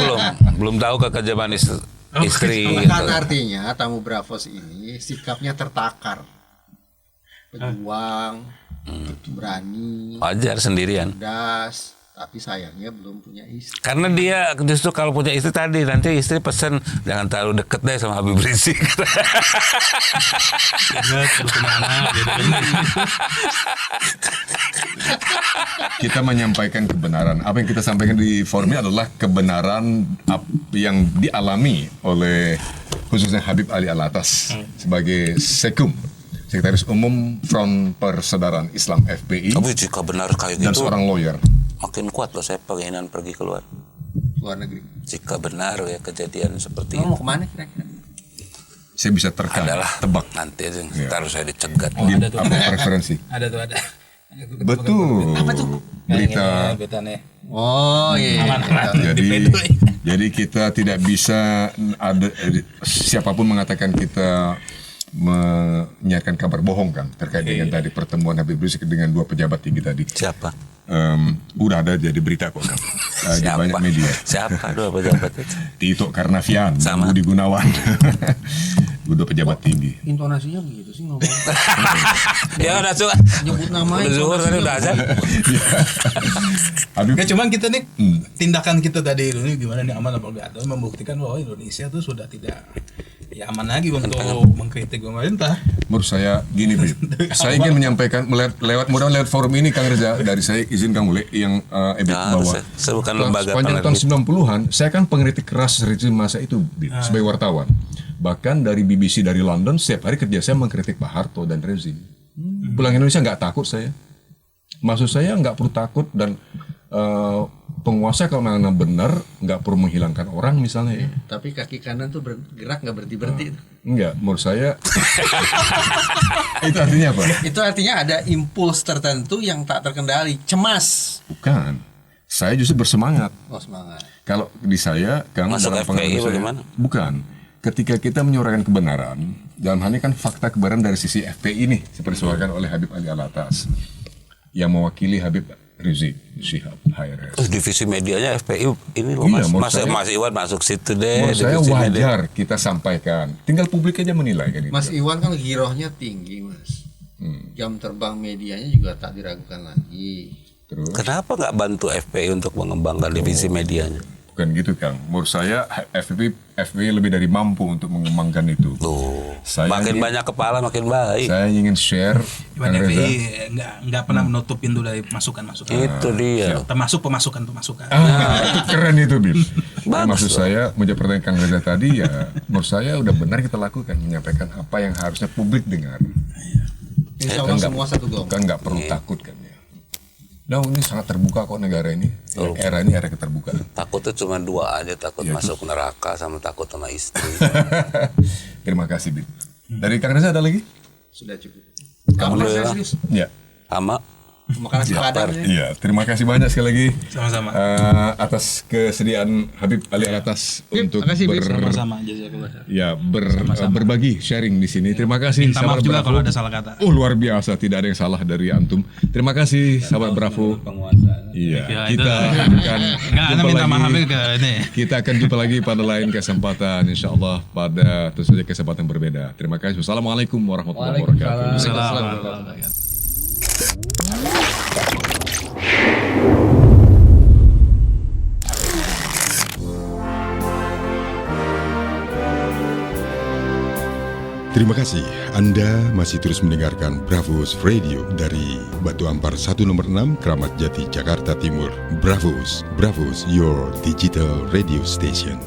belum tahu kekejaman istri. Kan artinya tamu Bravos ini sikapnya tertakar. Pejuang, berani, Wajar sendirian. cerdas, tapi sayangnya belum punya istri. Karena dia justru kalau punya istri tadi nanti istri pesen jangan terlalu deket deh sama Habib Rizik. Ingat terus punya anak gitu kan. Kita menyampaikan kebenaran. Apa yang kita sampaikan di forum ini adalah kebenaran yang dialami oleh khususnya Habib Ali Alatas sebagai Sekum, Sekretaris Umum Front Persaudaraan Islam FPI Tapi jika benar kayak dan gitu seorang lawyer. makin kuat loh saya pengenan pergi keluar. Luar negeri. Jika benar ya kejadian seperti Kamu itu. mau kemana kira-kira? Saya bisa terka, Adalah tebak nanti aja taruh saya dicegat. di apa preferensi. Ada tuh ada. Betul. Apa tuh? Berita. Betane. Oh iya. Jadi kita tidak bisa ada siapapun mengatakan kita menyiarkan kabar bohong kan terkait dengan tadi pertemuan Habib Rizik dengan dua pejabat tinggi tadi. Siapa? Udah ada jadi berita kok di banyak media. Siapa dua pejabat itu? Tito Karnavian, Sama. Budi Gunawan, dua pejabat tinggi. Intonasinya begitu sih ngomong. Ya udah coba. Nyebut namanya. Udah zuhur tadi udah aja. Habib, Ya cuman kita nih tindakan kita tadi ini gimana nih, aman apa enggak, atau membuktikan bahwa Indonesia tuh sudah tidak ya aman lagi untuk mengkritik pemerintah. menurut saya gini, Bib. Saya ingin menyampaikan mudah-mudahan lewat forum ini Kang Reza, dari saya izin Kang Ule yang Ebit Ya, bahwa saya bukan lembaga sepanjang tahun 90-an saya kan pengkritik keras rezim masa itu, Bib, sebagai wartawan. Bahkan dari BBC dari London setiap hari kerja saya mengkritik Pak Harto dan rezim. Pulang Indonesia nggak takut saya. Maksud saya nggak perlu takut, dan penguasa kalau memang benar nggak perlu menghilangkan orang misalnya ya. Tapi kaki kanan tuh bergerak nggak berhenti. Enggak, menurut saya itu artinya apa? Itu artinya ada impuls tertentu yang tak terkendali, cemas. Bukan. Saya justru bersemangat. Oh semangat. Kalau di saya, Kang, Masuk dalam FPI pengalaman saya, bagaimana? bukan. Ketika kita menyuarakan kebenaran, dalam hal ini kan fakta kebenaran dari sisi FPI ini, seperti disuarakan oleh Habib Ali Alatas, yang mewakili Habib Rizik Syihab HRS. Terus divisi medianya FPI ini loh Iya, menurut Mas Iwan masuk situ deh. Menurut saya divisi media. wajar kita sampaikan. Tinggal publik aja menilai kan itu. Mas Iwan kan girohnya tinggi mas. Jam terbang medianya juga tak diragukan lagi. Terus Kenapa nggak bantu FPI untuk mengembangkan divisi medianya? bukan gitu Kang. Menurut saya FPI lebih dari mampu untuk mengembangkan itu. Tuh, Saya makin ingin- banyak kepala makin baik. Saya ingin share Kang Gimana Reza. FPI nggak pernah menutup pintu dari masukan-masukan. Itu dia. Termasuk pemasukan-pemasukan. Itu keren itu Bib. Bagus Maksud saya menjawab pertanyaan Kang Reza tadi ya menurut saya udah benar kita lakukan menyampaikan apa yang harusnya publik dengar. Insya Allah semua satu gong. Kan nggak perlu takut kan ya. Nah ini sangat terbuka kok negara ini. Era ini era keterbukaan. Takutnya cuma dua aja, takut masuk neraka sama takut sama istri. Terima kasih Bib. Dari Kang Reza ada lagi? Sudah cukup. Alhamdulillah. Ya. Sama. Makan nasi padang ya. Iya, terima kasih banyak sekali lagi Sama-sama. atas kesediaan Habib Ali Alatas untuk makasih, Bib. Sama-sama jazakallah. ya berbagi sharing di sini. Terima kasih Minta maaf sahabat juga Bravo. kalau ada salah kata. Oh luar biasa, tidak ada yang salah dari antum. Terima kasih sahabat Bravo. Iya, Ya, kita itu- akan Enggak, Anda jumpa minta lagi. maaf ke ini. Kita akan jumpa lagi pada lain kesempatan, insya Allah pada tentu saja kesempatan berbeda. Terima kasih. Wassalamualaikum warahmatullahi wabarakatuh. Assalamualaikum. Terima kasih Anda masih terus mendengarkan Bravos Radio dari Batu Ampar 106 Kramat Jati, Jakarta Timur. Bravos, Bravos, your digital radio station.